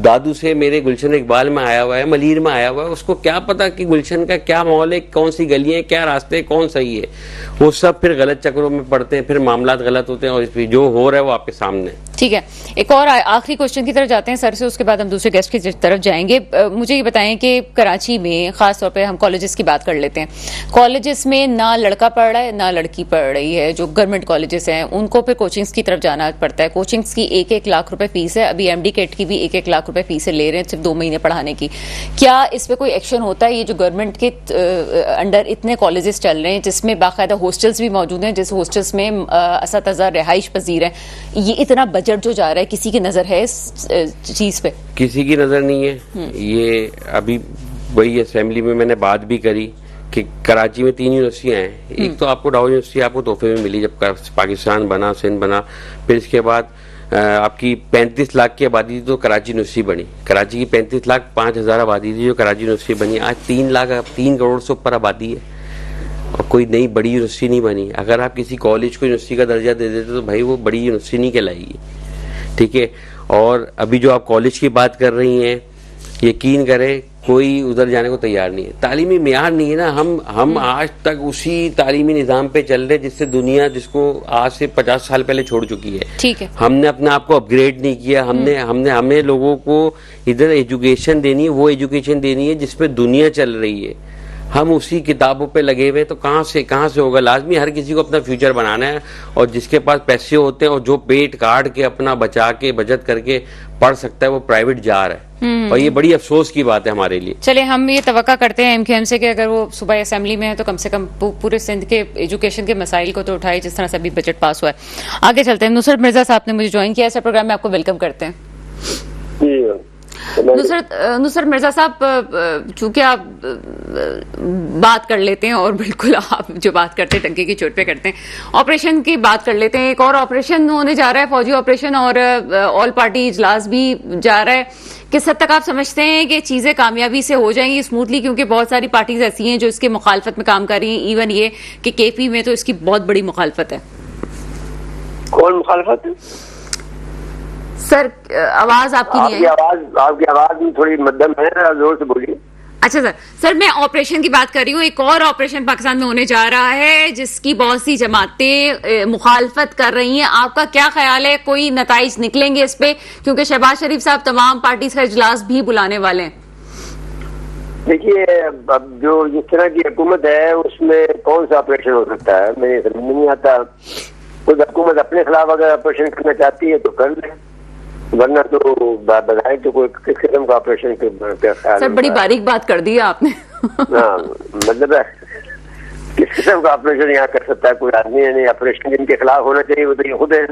दादू से मेरे गुलशन इकबाल में आया हुआ है, मलीर में आया हुआ है, उसको क्या पता कि गुलशन का क्या माहौल है, कौन सी गलियां, क्या रास्ते, कौन सही है? वो सब फिर गलत चक्रों में पड़ते हैं, फिर मामलात गलत होते हैं, और इसमें जो हो रहा है वो आपके सामने। ठीक है, एक और आखिरी क्वेश्चन की तरफ जाते हैं सर से, उसके बाद हम दूसरे गेस्ट की तरफ जाएंगे। मुझे ये बताएं कि कराची में खास तौर पे हम कॉलेजेस की बात कर लेते हैं, कॉलेजेस में ना लड़का पढ़ रहा है ना लड़की पढ़ रही है। जो गवर्नमेंट कॉलेजेस हैं उनको फिर कोचिंग्स की तरफ जाना पड़ता है, कोचिंग्स की 1-1 लाख रुपए फीस है, अभी एमडी केट की भी 1-1 लाख रुपए फीस ले रहे हैं सिर्फ 2 महीने पढ़ाने की। क्या इस पे कोई एक्शन होता है? ये जो गवर्नमेंट के अंडर इतने कॉलेजेस चल रहे हैं जिसमें बाकायदा हॉस्टल्स भी मौजूद हैं, जिस हॉस्टल्स में असतज़ा रिहाइश पजीर है, ये इतना बजट जो जा रहा है, किसी की नजर है इस चीज पे? किसी की नजर नहीं है। ये अभी वही असेंबली में मैंने बात भी करी कि कराची में 3 यूनिवर्सिटियां हैं। एक तो आपको डाउ यूनिवर्सिटी आपको तोहफे में मिली जब पाकिस्तान बना, सिंध बना, फिर इसके बाद आपकी 35 लाख की आबादी थी तो कराची यूनिवर्सिटी बनी। कराची की 35 लाख 5,000 आबादी थी जो कराची यूनिवर्सिटी बनी। आज 3 करोड़ से ऊपर आबादी है और कोई नई बड़ी यूनिवर्सिटी नहीं बनी। अगर आप किसी कॉलेज को यूनिवर्सिटी का दर्जा दे देते तो भाई वो बड़ी यूनिवर्सिटी नहीं कहलाएगी, ठीक है। और अभी जो आप कॉलेज की बात कर रही हैं, यकीन करें कोई उधर जाने को तैयार नहीं है। तालीमी मेयार नहीं है ना। हम आज तक उसी तालीमी निज़ाम पे चल रहे जिससे दुनिया जिसको आज से 50 साल पहले छोड़ चुकी है। ठीक है, हमने अपने आप को अपग्रेड नहीं किया। हमें लोगों को इधर एजुकेशन देनी है, वो एजुकेशन देनी है जिसपे दुनिया चल रही है। हम उसी किताबों पे लगे हुए, तो कहाँ से होगा। लाजमी हर किसी को अपना फ्यूचर बनाना है, और जिसके पास पैसे होते हैं और जो पेट काट के अपना बचा के बचत करके पढ़ सकता है वो प्राइवेट जा रहा है, और ये बड़ी अफसोस की बात है हमारे लिए। चलिए, हम ये तवक्का करते हैं एमक्यूएम से कि अगर वो सुबह असेंबली में है तो कम से कम पूरे सिंध के एजुकेशन के मसाइल को तो उठाए, जिस तरह से अभी बजट पास हुआ है। आगे चलते हैं। नुसरत मिर्जा साहब ने मुझे ज्वाइन किया ऐसा प्रोग्राम में, आपको वेलकम करते हैं। नुसरत मिर्जा साहब, चूंकि आप बात कर लेते हैं और बिल्कुल आप जो बात करते हैं टंकी की चोट पे करते हैं, ऑपरेशन की बात कर लेते हैं। एक और ऑपरेशन होने जा रहा है, फौजी ऑपरेशन, और ऑल पार्टी इजलास भी जा रहा है। किस हद तक आप समझते हैं कि चीजें कामयाबी से हो जाएंगी स्मूथली, क्योंकि बहुत सारी पार्टीज ऐसी हैं जो इसके मुखालफत में काम कर रही हैं, इवन ये कि केपी में तो इसकी बहुत बड़ी मुखालफत है। कौन मुखालफत है सर? आवाज आपकी नहीं है। आपकी आवाज में थोड़ी मध्यम है, जोर से बोलिए। अच्छा सर, मैं ऑपरेशन की बात कर रही हूँ। एक और ऑपरेशन पाकिस्तान में होने जा रहा है जिसकी बहुत सी जमातें मुखालफत कर रही हैं। आपका क्या ख्याल है, कोई नताइज निकलेंगे इस पे? क्योंकि शहबाज शरीफ साहब तमाम पार्टीज का इजलास भी बुलाने वाले हैं। देखिए, अब जो जिस तरह की हुकूमत है उसमें कौन सा ऑपरेशन हो सकता है, मुझे समझ नहीं आता। खुद हुकूमत अपने खिलाफ अगर ऑपरेशन करना चाहती है तो कर ले, वरना तो बताए तो कोई किस किस्म का ऑपरेशन का ख्याल। सर, बड़ी बारीक बात कर दी आपने। हाँ, मतलब किस किस्म का ऑपरेशन यहाँ कर सकता है कोई आदमी? नहीं, ऑपरेशन जिनके खिलाफ होना चाहिए वो तो ये खुद है,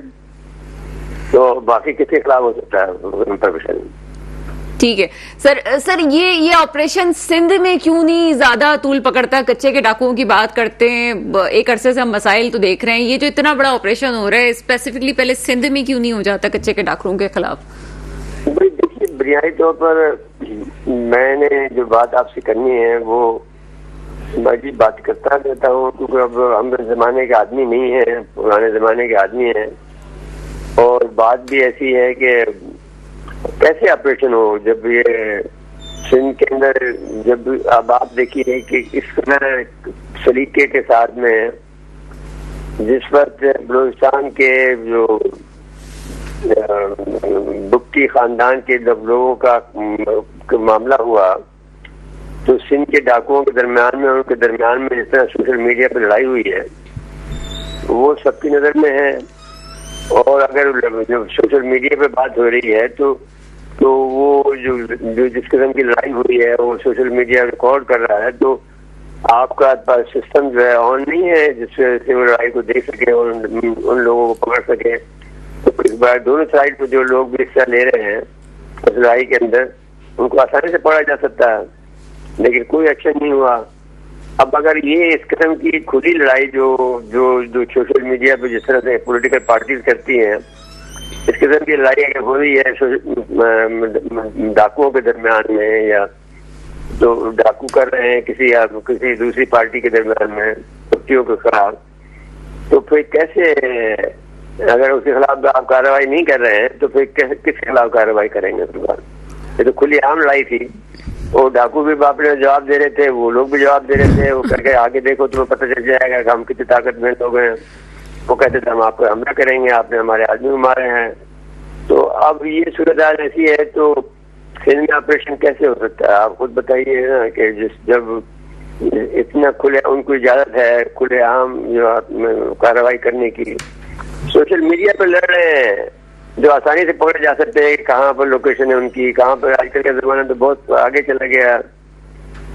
तो बाकी किसके खिलाफ हो सकता है ऑपरेशन? ठीक है सर, ये ऑपरेशन सिंध में क्यों नहीं ज्यादा तूल पकड़ता? कच्चे के डाकुओं की बात करते हैं, एक अरसे से हम मसाइल तो देख रहे हैं। ये जो इतना बड़ा ऑपरेशन हो रहा है स्पेसिफिकली पहले सिंध में क्यों नहीं हो जाता कच्चे के डाकुओं के खिलाफ? देखिए, बुनियादी तौर पर मैंने जो बात आपसे करनी है वो मैं भी बात करता रहता हूँ, क्योंकि अब हम जमाने के आदमी नहीं है, पुराने जमाने के आदमी हैं। और बात भी ऐसी है कि कैसे ऑपरेशन हो, जब ये सिंध के अंदर, जब अब आप देखिए कि इस तरह सलीके के साथ में जिस वक्त बलूचिस्तान के जो बुक्टी खानदान के लोगों का मामला हुआ, तो सिंध के डाकुओं के दरमियान में, उनके दरमियान में जिस तरह सोशल मीडिया पर लड़ाई हुई है वो सबकी नजर में है। और अगर जो सोशल मीडिया पे बात हो रही है तो वो जो जिस किस्म की लड़ाई हुई है वो सोशल मीडिया रिकॉर्ड कर रहा है, तो आपका सिस्टम जो है ऑन नहीं है जिससे वो लड़ाई को देख सके और उन लोगों को पकड़ सके। तो इस बार दोनों साइड पे जो लोग भी हिस्सा ले रहे हैं उस लड़ाई के अंदर, उनको आसानी से पकड़ा जा सकता है, लेकिन कोई एक्शन नहीं हुआ। अब अगर ये इस किस्म की खुली लड़ाई जो सोशल मीडिया पे जिस तरह से पॉलिटिकल पार्टीज करती हैं, इस किस्म की लड़ाई अगर हो रही है डाकुओं के दरमियान में, या तो डाकू कर रहे हैं किसी दूसरी पार्टी के दरमियान में व्यक्तियों के खिलाफ, तो फिर कैसे, अगर उसके खिलाफ आप कार्रवाई नहीं कर रहे हैं तो फिर किसके खिलाफ कार्रवाई करेंगे? ये तो खुली आम लड़ाई थी। वो डाकू भी बाप ने जवाब दे रहे थे, वो लोग भी जवाब दे रहे थे। वो करके आगे देखो तुम्हें पता चल जाएगा कि हम कितने ताकतवर लोग हैं। वो कहते थे हम आपको हमला करेंगे, आपने हमारे आदमी को मारे हैं। तो अब ये सूरत ऐसी है तो सिंध में ऑपरेशन कैसे हो सकता है? आप खुद बताइए ना कि जब इतना खुले, उनको इजाजत है खुलेआम जो कार्रवाई करने की, सोशल मीडिया पर लड़ रहे हैं जो आसानी से पकड़े जा सकते हैं कहाँ पर लोकेशन है उनकी, कहाँ पर। आजकल का जमाना तो बहुत आगे चला गया,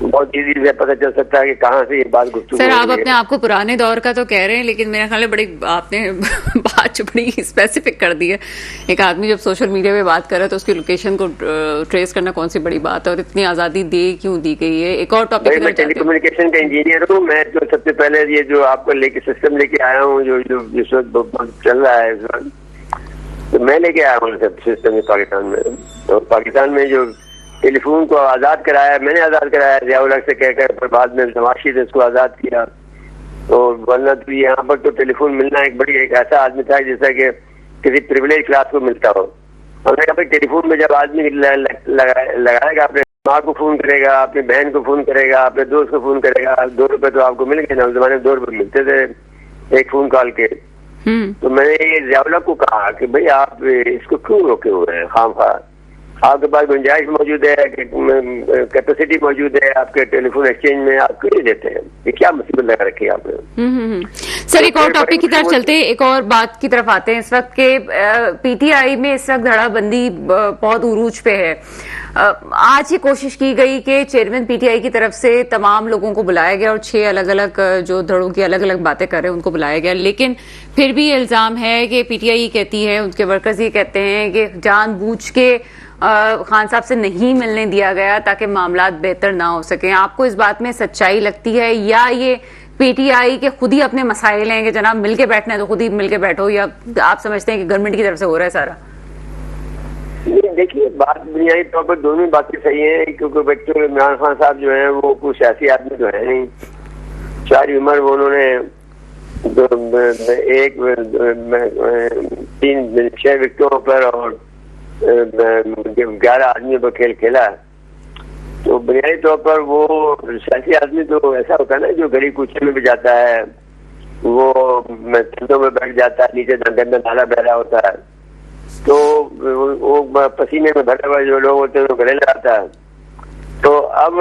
बहुत इजी से पता चल सकता है कि कहाँ से ये बात गुफ्तगू। सर, आप अपने आप को पुराने दौर का तो कह रहे हैं, लेकिन मेरा ख्याल है बड़ी आपने बात बड़ी स्पेसिफिक कर दी है। एक आदमी जब सोशल मीडिया पे बात कर रहा है तो उसकी लोकेशन को ट्रेस करना कौन सी बड़ी बात है, और इतनी आजादी क्यों दी गई है? एक और टॉपिक, मैं टेलीकम्युनिकेशन का इंजीनियर हूँ। मैं तो सबसे पहले ये जो आपको सिस्टम लेके आया हूँ जो जिस वक्त चल रहा है इस वक्त, तो मैं लेके आया हूँ सिस्टम पाकिस्तान में। तो पाकिस्तान में जो टेलीफोन को आजाद कराया, मैंने आजाद कराया जियाउल हक से कहकर, पर बाद में नवाशी ने इसको आजाद किया। तो वरना तो यहाँ पर तो टेलीफोन मिलना एक ऐसा आदमी था जैसा कि किसी प्रिविलेज क्लास को मिलता हो। हमने कहा भाई टेलीफोन में जब आदमी लगाएगा, अपने माँ को फोन करेगा, अपनी बहन को फोन करेगा, अपने दोस्त को फोन करेगा, 2 रुपए तो आपको मिल गए ना। उस जमाने में 2 रुपए मिलते थे एक फोन कॉल के। तो मैंने जियाउल हक को कहा कि भाई आप इसको क्यों रोके हुए हैं खामखा? आपके पास गुंजाइश मौजूद है, कैपेसिटी मौजूद है आपके टेलीफोन एक्सचेंज में, आप क्यों नहीं देते हैं? ये क्या मुसीबत लगा रखी है आपने? सर एक और टॉपिक की तरफ चलते हैं, एक और बात की तरफ आते हैं। इस वक्त के पीटीआई में इस वक्त धड़ाबंदी बहुत उरूज पे है। आज ये कोशिश की गई कि चेयरमैन पीटीआई की तरफ से तमाम लोगों को बुलाया गया और 6 अलग अलग जो धड़ों की अलग अलग बातें कर रहे हैं उनको बुलाया गया, लेकिन फिर भी इल्जाम है कि पीटीआई कहती है, उनके वर्कर्स ये कहते हैं कि जानबूझ के खान साहब से नहीं मिलने दिया गया ताकि मामला बेहतर ना हो सके। आपको इस बात में सच्चाई लगती है या ये पीटीआई के खुद ही अपने मसाइल हैं कि जनाब मिलके बैठना है तो खुद ही मिलके बैठो, या आप समझते हैं कि गवर्नमेंट की तरफ से हो रहा है सारा? देखिए, बात बुनियादी तौर पर दोनों बातें सही हैं, क्योंकि बच्चों इमरान खान साहब जो हैं वो कुछ सियासी आदमी तो है नहीं। सारी उम्र वो उन्होंने 6 विकेटों पर और 11 आदमियों पर खेल खेला। तो बुनियादी तौर पर वो सियासी आदमी तो ऐसा होता है ना, जो गली कूचे में भी जाता है, वो ठंडों में बैठ जाता है, नीचे गंदा नाला बह रहा होता है, तो वो पसीने में भरे हुए जो लोग होते हैं वो गले लगाता है। तो अब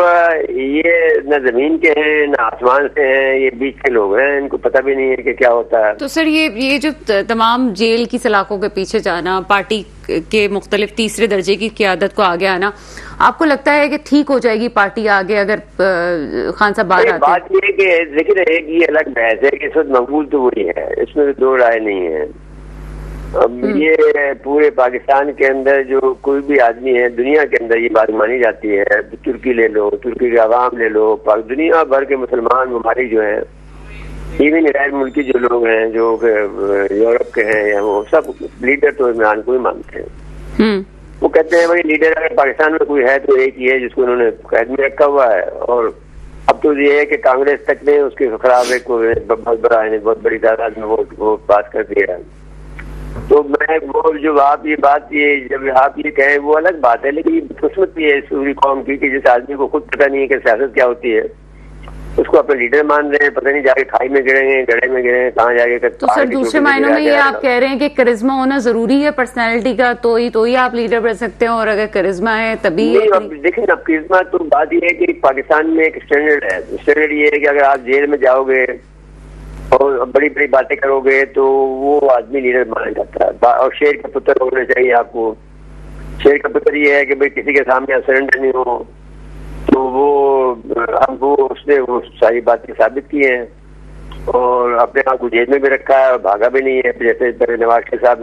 ये न जमीन के हैं न आसमान से हैं, ये बीच के लोग हैं, इनको पता भी नहीं है कि क्या होता है। तो सर ये जो तमाम जेल की सलाखों के पीछे जाना, पार्टी के मुख्तलिफ तीसरे दर्जे की क़यादत को आगे आना, आपको लगता है कि ठीक हो जाएगी पार्टी आगे अगर खान साहब बाहर आते? बात ये है कि देखिए, एक ये अलग बहस है कि इस वक्त मकबूल तो वही है, इसमें दो राय नहीं है। अब ये पूरे पाकिस्तान के अंदर जो कोई भी आदमी है, दुनिया के अंदर ये बात मानी जाती है, तुर्की ले लो, तुर्की के अवाम ले लो, दुनिया भर के मुसलमान ममालिक जो हैं, इवन गैर मुल्की जो लोग हैं जो यूरोप के हैं, या वो सब लीडर तो इमरान को ही मानते हैं। वो कहते हैं भाई लीडर अगर पाकिस्तान में कोई है तो एक ही है जिसको उन्होंने कैद में रखा हुआ है। और अब तो ये है कि कांग्रेस तक ने उसके खिलाफ एक बहुत बड़ी तादाद में वो पास कर दिया है। तो मैं वो जो आप ये बात जब आप ये कहें वो अलग बात है, लेकिन किस्मत भी है इस पूरी कौम की कि जिस आदमी को खुद पता नहीं है कि सियासत क्या होती है, उसको अपने लीडर मान रहे हैं, पता नहीं जाके खाई में गिरेंगे, गड्ढे में गिरेंगे, कहाँ जाके। तो सर दूसरे मायनों में ये आप कह रहे हैं कि करिश्मा होना जरूरी है पर्सनैलिटी का, तो ही आप लीडर बन सकते हैं, और अगर करिश्मा है तभी? देखिए ना, करिश्मा तो बात ये है कि पाकिस्तान में एक स्टैंडर्ड है। स्टैंडर्ड ये है कि अगर आप जेल में जाओगे और बड़ी बड़ी बातें करोगे तो वो आदमी लीडर माना जाता है। और शेर का पुत्र होना चाहिए आपको। शेर का पुत्र ये है कि भाई किसी के सामने सरेंडर नहीं हो। तो वो उसने वो सारी बातें साबित की हैं और अपने आप को जेल में भी रखा है और भागा भी नहीं है। जैसे नवाज शरीफ साहब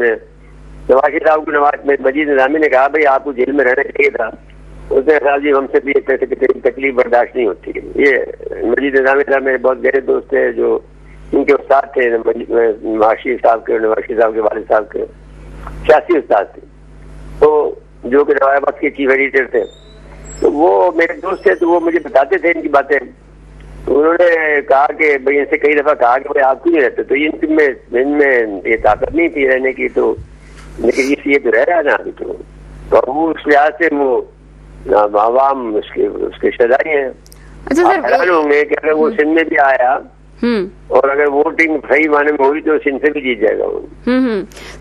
को मजीद निजामी ने कहा भाई आपको जेल में रहना चाहिए था, उसने कहा जी हमसे भी तकलीफ बर्दाश्त नहीं होती। ये मजीद निजामी साहब मेरे बहुत गहरे दोस्त थे, जो उनके उस्ताद थे, नवाज शरीफ साहब के वालिद साहब के सियासी उस्ताद थे, तो जो कि नवाबाद के चीफ एडिटर थे। तो वो मेरे दोस्त थे, तो वो मुझे बताते थे इनकी बातें। तो उन्होंने कहा कि भाई इनसे कई दफा कहा कि भाई आप क्यों नहीं रहते, तो इनमें ये ताकत नहीं थी रहने की, तो लेकिन ये तो रह रहा है ना अभी। तो वो उस लिहाज से वो आवाम उसके शहदारी हैं। अच्छा सर, हैरान होंगे कि अगर वो सिंध में भी आया और अगर वोटिंग सही माने में हुई तो सिंध से भी जीत जाएगा वो।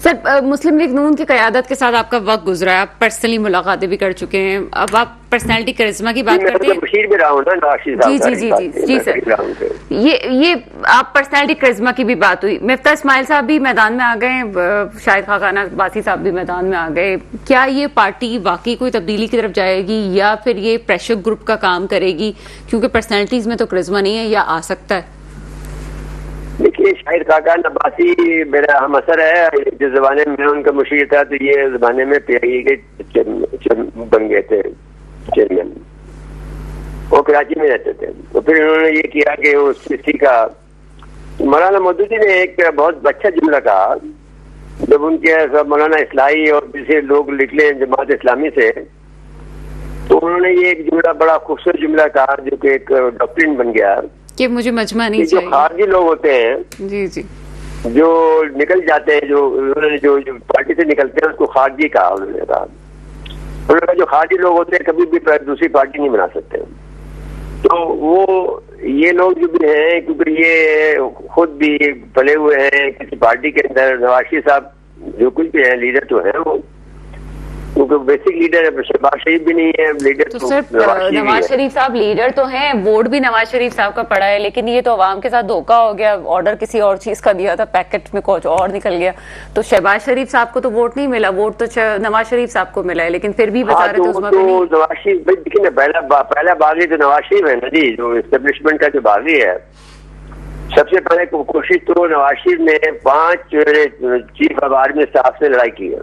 सर, मुस्लिम लीग नून की क़यादत के साथ आपका वक्त गुजरा है, आप पर्सनली मुलाकातें भी कर चुके हैं, अब आप पर्सनालिटी करिश्मा की बात करते हैं। बशीर भी रहा हूं ना, जी सर, ये आप पर्सनालिटी करिश्मा की भी बात हुई। मिफ्ता इस्माइल साहब भी मैदान में आ गए, शाहिद खाकाना बासी साहब भी मैदान में आ गए। क्या ये पार्टी वाकई कोई तब्दीली की तरफ जाएगी या फिर ये प्रेशर ग्रुप का काम करेगी, क्योंकि पर्सनैलिटीज में तो करिश्मा नहीं है, या आ सकता है? देखिए, शाहिद खाकान अब्बासी मेरा हम असर है। जिस जमाने में उनका मुशीर था तो ये जमाने में पीआईए के बन गए थे चेयरमैन, वो कराची में रहते थे। तो फिर उन्होंने ये किया कि उसी का मौलाना मौदूदी ने एक बहुत अच्छा जुमला कहा जब उनके मौलाना इस्लाही और दूसरे लोग निकले जमात इस्लामी से, तो उन्होंने ये एक जुमला बड़ा खूबसूरत जुमला कहा जो कि एक डॉक्ट्रिन बन गया कि मुझे मजमा नहीं चाहिए। जो खारजी लोग होते हैं जी जो निकल जाते हैं, जो पार्टी से निकलते हैं उसको खारजी कहा। उन्होंने कहा जो खारजी लोग होते हैं कभी भी दूसरी पार्टी नहीं बना सकते। तो वो ये लोग जो भी हैं, क्योंकि ये खुद भी पले हुए हैं किसी पार्टी के अंदर, नवाज शरीफ साहब जो कुछ भी है लीडर तो है वो, क्योंकि बेसिक लीडर है, शहबाज शरीफ भी नहीं है लीडर, तो सिर्फ नवाज शरीफ साहब लीडर तो हैं, वोट भी नवाज शरीफ साहब का पड़ा है, लेकिन ये तो अवाम के साथ धोखा हो गया। ऑर्डर किसी और चीज का दिया था, पैकेट में कुछ और निकल गया। तो शहबाज शरीफ साहब को तो वोट नहीं मिला, वोट तो नवाज शरीफ साहब को मिला है, लेकिन फिर भी बता रहे थे उसमें तो नवाज शरीफ भाई देखिए ना, पहला बागी तो नवाज शरीफ है ना जी, जो एस्टेब्लिशमेंट का जो बागी है। सबसे पहले कोशिश तो नवाज शरीफ ने 5 चीफ ऑफ आर्मी स्टाफ से लड़ाई की है।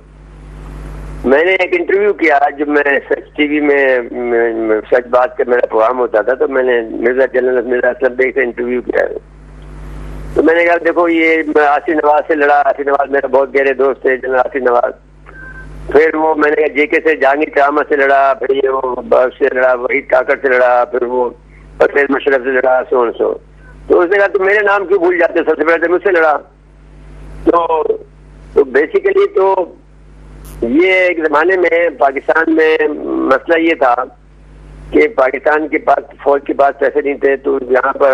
मैंने एक इंटरव्यू किया जब मैं सच टीवी में सच बात का मेरा प्रोग्राम होता था, तो मैंने जनरल मिर्जा असलम बेग से इंटरव्यू किया। तो मैंने कहा देखो ये आसिफ नवाज से लड़ा, आसिफ नवाज मेरा बहुत गहरे दोस्त है, जनरल आसिफ नवाज। फिर वो मैंने कहा जेके से जहांगीर कामा से लड़ा, फिर ये वो से लड़ा, वहीद काकड़ से लड़ा, फिर वो परवेज मुशर्रफ से लड़ा, सो। तो उसने कहा तुम मेरे नाम क्यों भूल जाते, सबसे पहले मुझसे लड़ा। तो बेसिकली तो ये एक जमाने में पाकिस्तान में मसला ये था कि पाकिस्तान के पास फौज के पास पैसे नहीं थे, तो यहाँ पर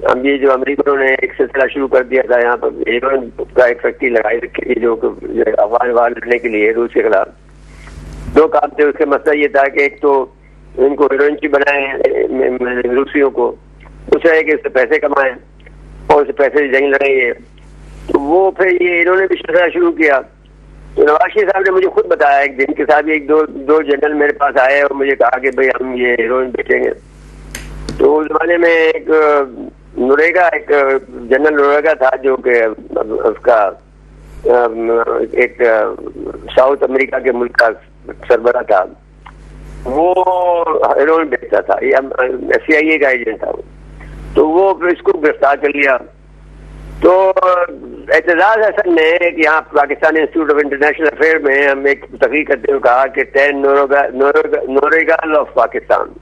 हम ये जो अमरीकियों ने एक सिलसिला शुरू कर दिया था, यहाँ पर हेरोइन का एक फैक्ट्री लगाई रखी थी जो अफवाह लड़ने के लिए रूस के खिलाफ। 2 काम थे उसके। मसला ये था कि एक तो इनको हेरोइन की बनाए रूसियों को, दूसरा है कि उससे पैसे कमाए और उससे पैसे से जंग लड़ेंगे। तो वो फिर ये इन्होंने भी सिलसिला शुरू किया। तो नवाज शरीफ साहब ने मुझे खुद बताया एक दिन के साथ, एक दो जनरल मेरे पास आए और मुझे कहा कि भाई हम ये हेरोइन बेचेंगे। तो उस जमाने में एक नुरेगा, एक जनरल नुरेगा था जो कि उसका एक साउथ अमेरिका के मुल्क का सरबराह था, वो हेरोइन बेचता था, ये CIA का एजेंट था वो। तो वो इसको गिरफ्तार कर लिया। तो एतजाज हसन ने यहाँ Pakistan institute of international affair में हम एक तकरीर करते हुए कहा कि 10 नोरेगाल ऑफ पाकिस्तान,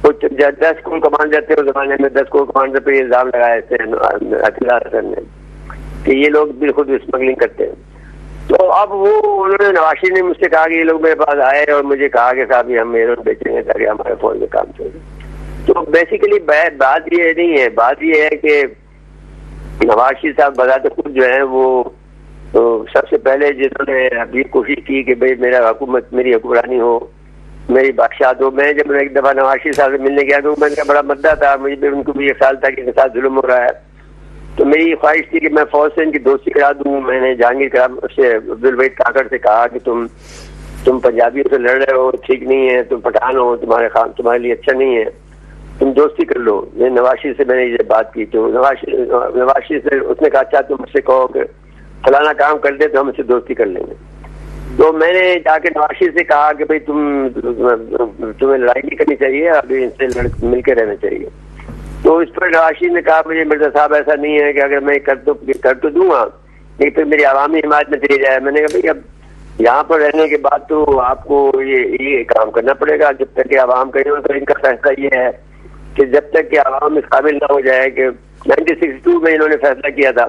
कुछ 10 कोर कमांडर थे उस जमाने में, 10 कोर कमांडर पर इल्जाम लगाए थे एतजाज हसन ने कि ये लोग भी खुद स्मगलिंग करते हैं। तो अब वो उन्होंने नवाज शरीफ ने मुझसे कहा कि ये लोग मेरे पास आए और मुझे कहा कि साहब ये हम हेरोइन बेचेंगे ताकि हमारे फौज में काम चले। तो बेसिकली बात ये नहीं है, बात ये है कि नवाज शरीफ साहब बजाते खुद जो है वो तो सबसे पहले जिन्होंने अभी कोशिश की कि भाई मेरा हुकूमत, मेरी हुक्मरानी हो, मेरी बादशाह हो। मैं जब एक दफा नवाज शरीफ साहब से मिलने गया तो मैंने बड़ा मद्दा था, मुझे भी उनको भी 1 साल तक इनके साथ जुल्म हो रहा है। तो मेरी ख्वाहिश थी कि मैं फौज से इनकी दोस्ती करा दूं। मैंने जहांगीर से अब्दुल वहीद काकड़ से कहा कि तुम पंजाबियों से लड़ रहे हो, ठीक नहीं है, तुम पठान हो, तुम्हारे लिए अच्छा नहीं है, तुम दोस्ती कर लो। मैं नवाज शरीफ से मैंने ये बात की। तो नवाज शरीफ से उसने कहा अच्छा तुम मुझसे कहो कि फलाना काम कर दे तो हम इससे दोस्ती कर लेंगे। तो मैंने जाके नवाज शरीफ से कहा कि भाई तुम्हें लड़ाई नहीं करनी चाहिए, अभी इनसे मिलकर रहना चाहिए। तो इस पर नवाज शरीफ ने कहा मुझे मिर्जा साहब ऐसा नहीं है कि अगर मैं कर तो दूंगा, नहीं तो मेरी आवामी हिमायत में चली जाए। मैंने कहा भाई अब यहाँ पर रहने के बाद तो आपको ये काम करना पड़ेगा जब तक कि आवाम कहीं हो। तो इनका फैसला ये है कि जब तक कि आवाम इस काबिल ना हो जाए, कि 1962 में इन्होंने फैसला किया था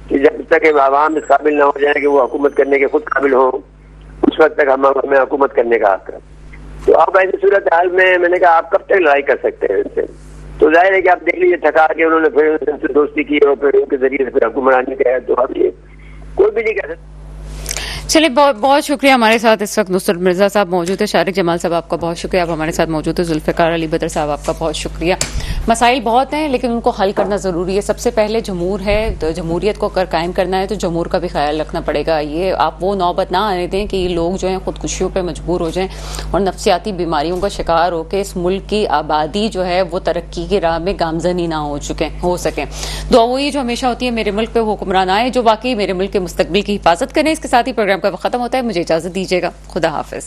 कि जब तक आवाम इस काबिल ना हो जाए कि वो हुकूमत करने के खुद काबिल हो, उस वक्त तक हमें हुकूमत करने का हक है। तो अब ऐसी सूरत हाल में मैंने कहा आप कब तक लड़ाई कर सकते हैं इनसे। तो जाहिर है कि आप देख लीजिए थका के उन्होंने फिर उनसे दोस्ती की और फिर उनके जरिए से फिर हुक्मरानी किया। तो अब ये कोई भी नहीं कह सकता। चलिए बहुत बहुत शुक्रिया। हमारे साथ इस वक्त नुसरत मिर्जा साहब मौजूद है, शारिक जमाल साहब आपका बहुत शुक्रिया, आप हमारे साथ मौजूद है, जुल्फ़िकार अली बदर साहब आपका बहुत शुक्रिया। मसाइल बहुत हैं लेकिन उनको हल करना ज़रूरी है। सबसे पहले जमहूर है, तो जमहूरियत को अगर कायम करना है तो जमहूर का भी ख्याल रखना पड़ेगा। ये आप वो नौबत ना आने दें कि ये लोग जो हैं खुदकुशियों पर मजबूर हो जाएं और नफसियाती बीमारियों का शिकार होकर इस मुल्क की आबादी जो है वो तरक्की की राह में गामजन ही ना हो सकें। दुआ वही जो हमेशा होती है मेरे मुल्क पे हुक्मरान आए जो वाकई मेरे मुल्क के मुस्तकबिल की हिफाजत करें। इसके साथ ही प्रोग्राम का वक्त खत्म होता है, मुझे इजाजत दीजिएगा। खुदा हाफिज।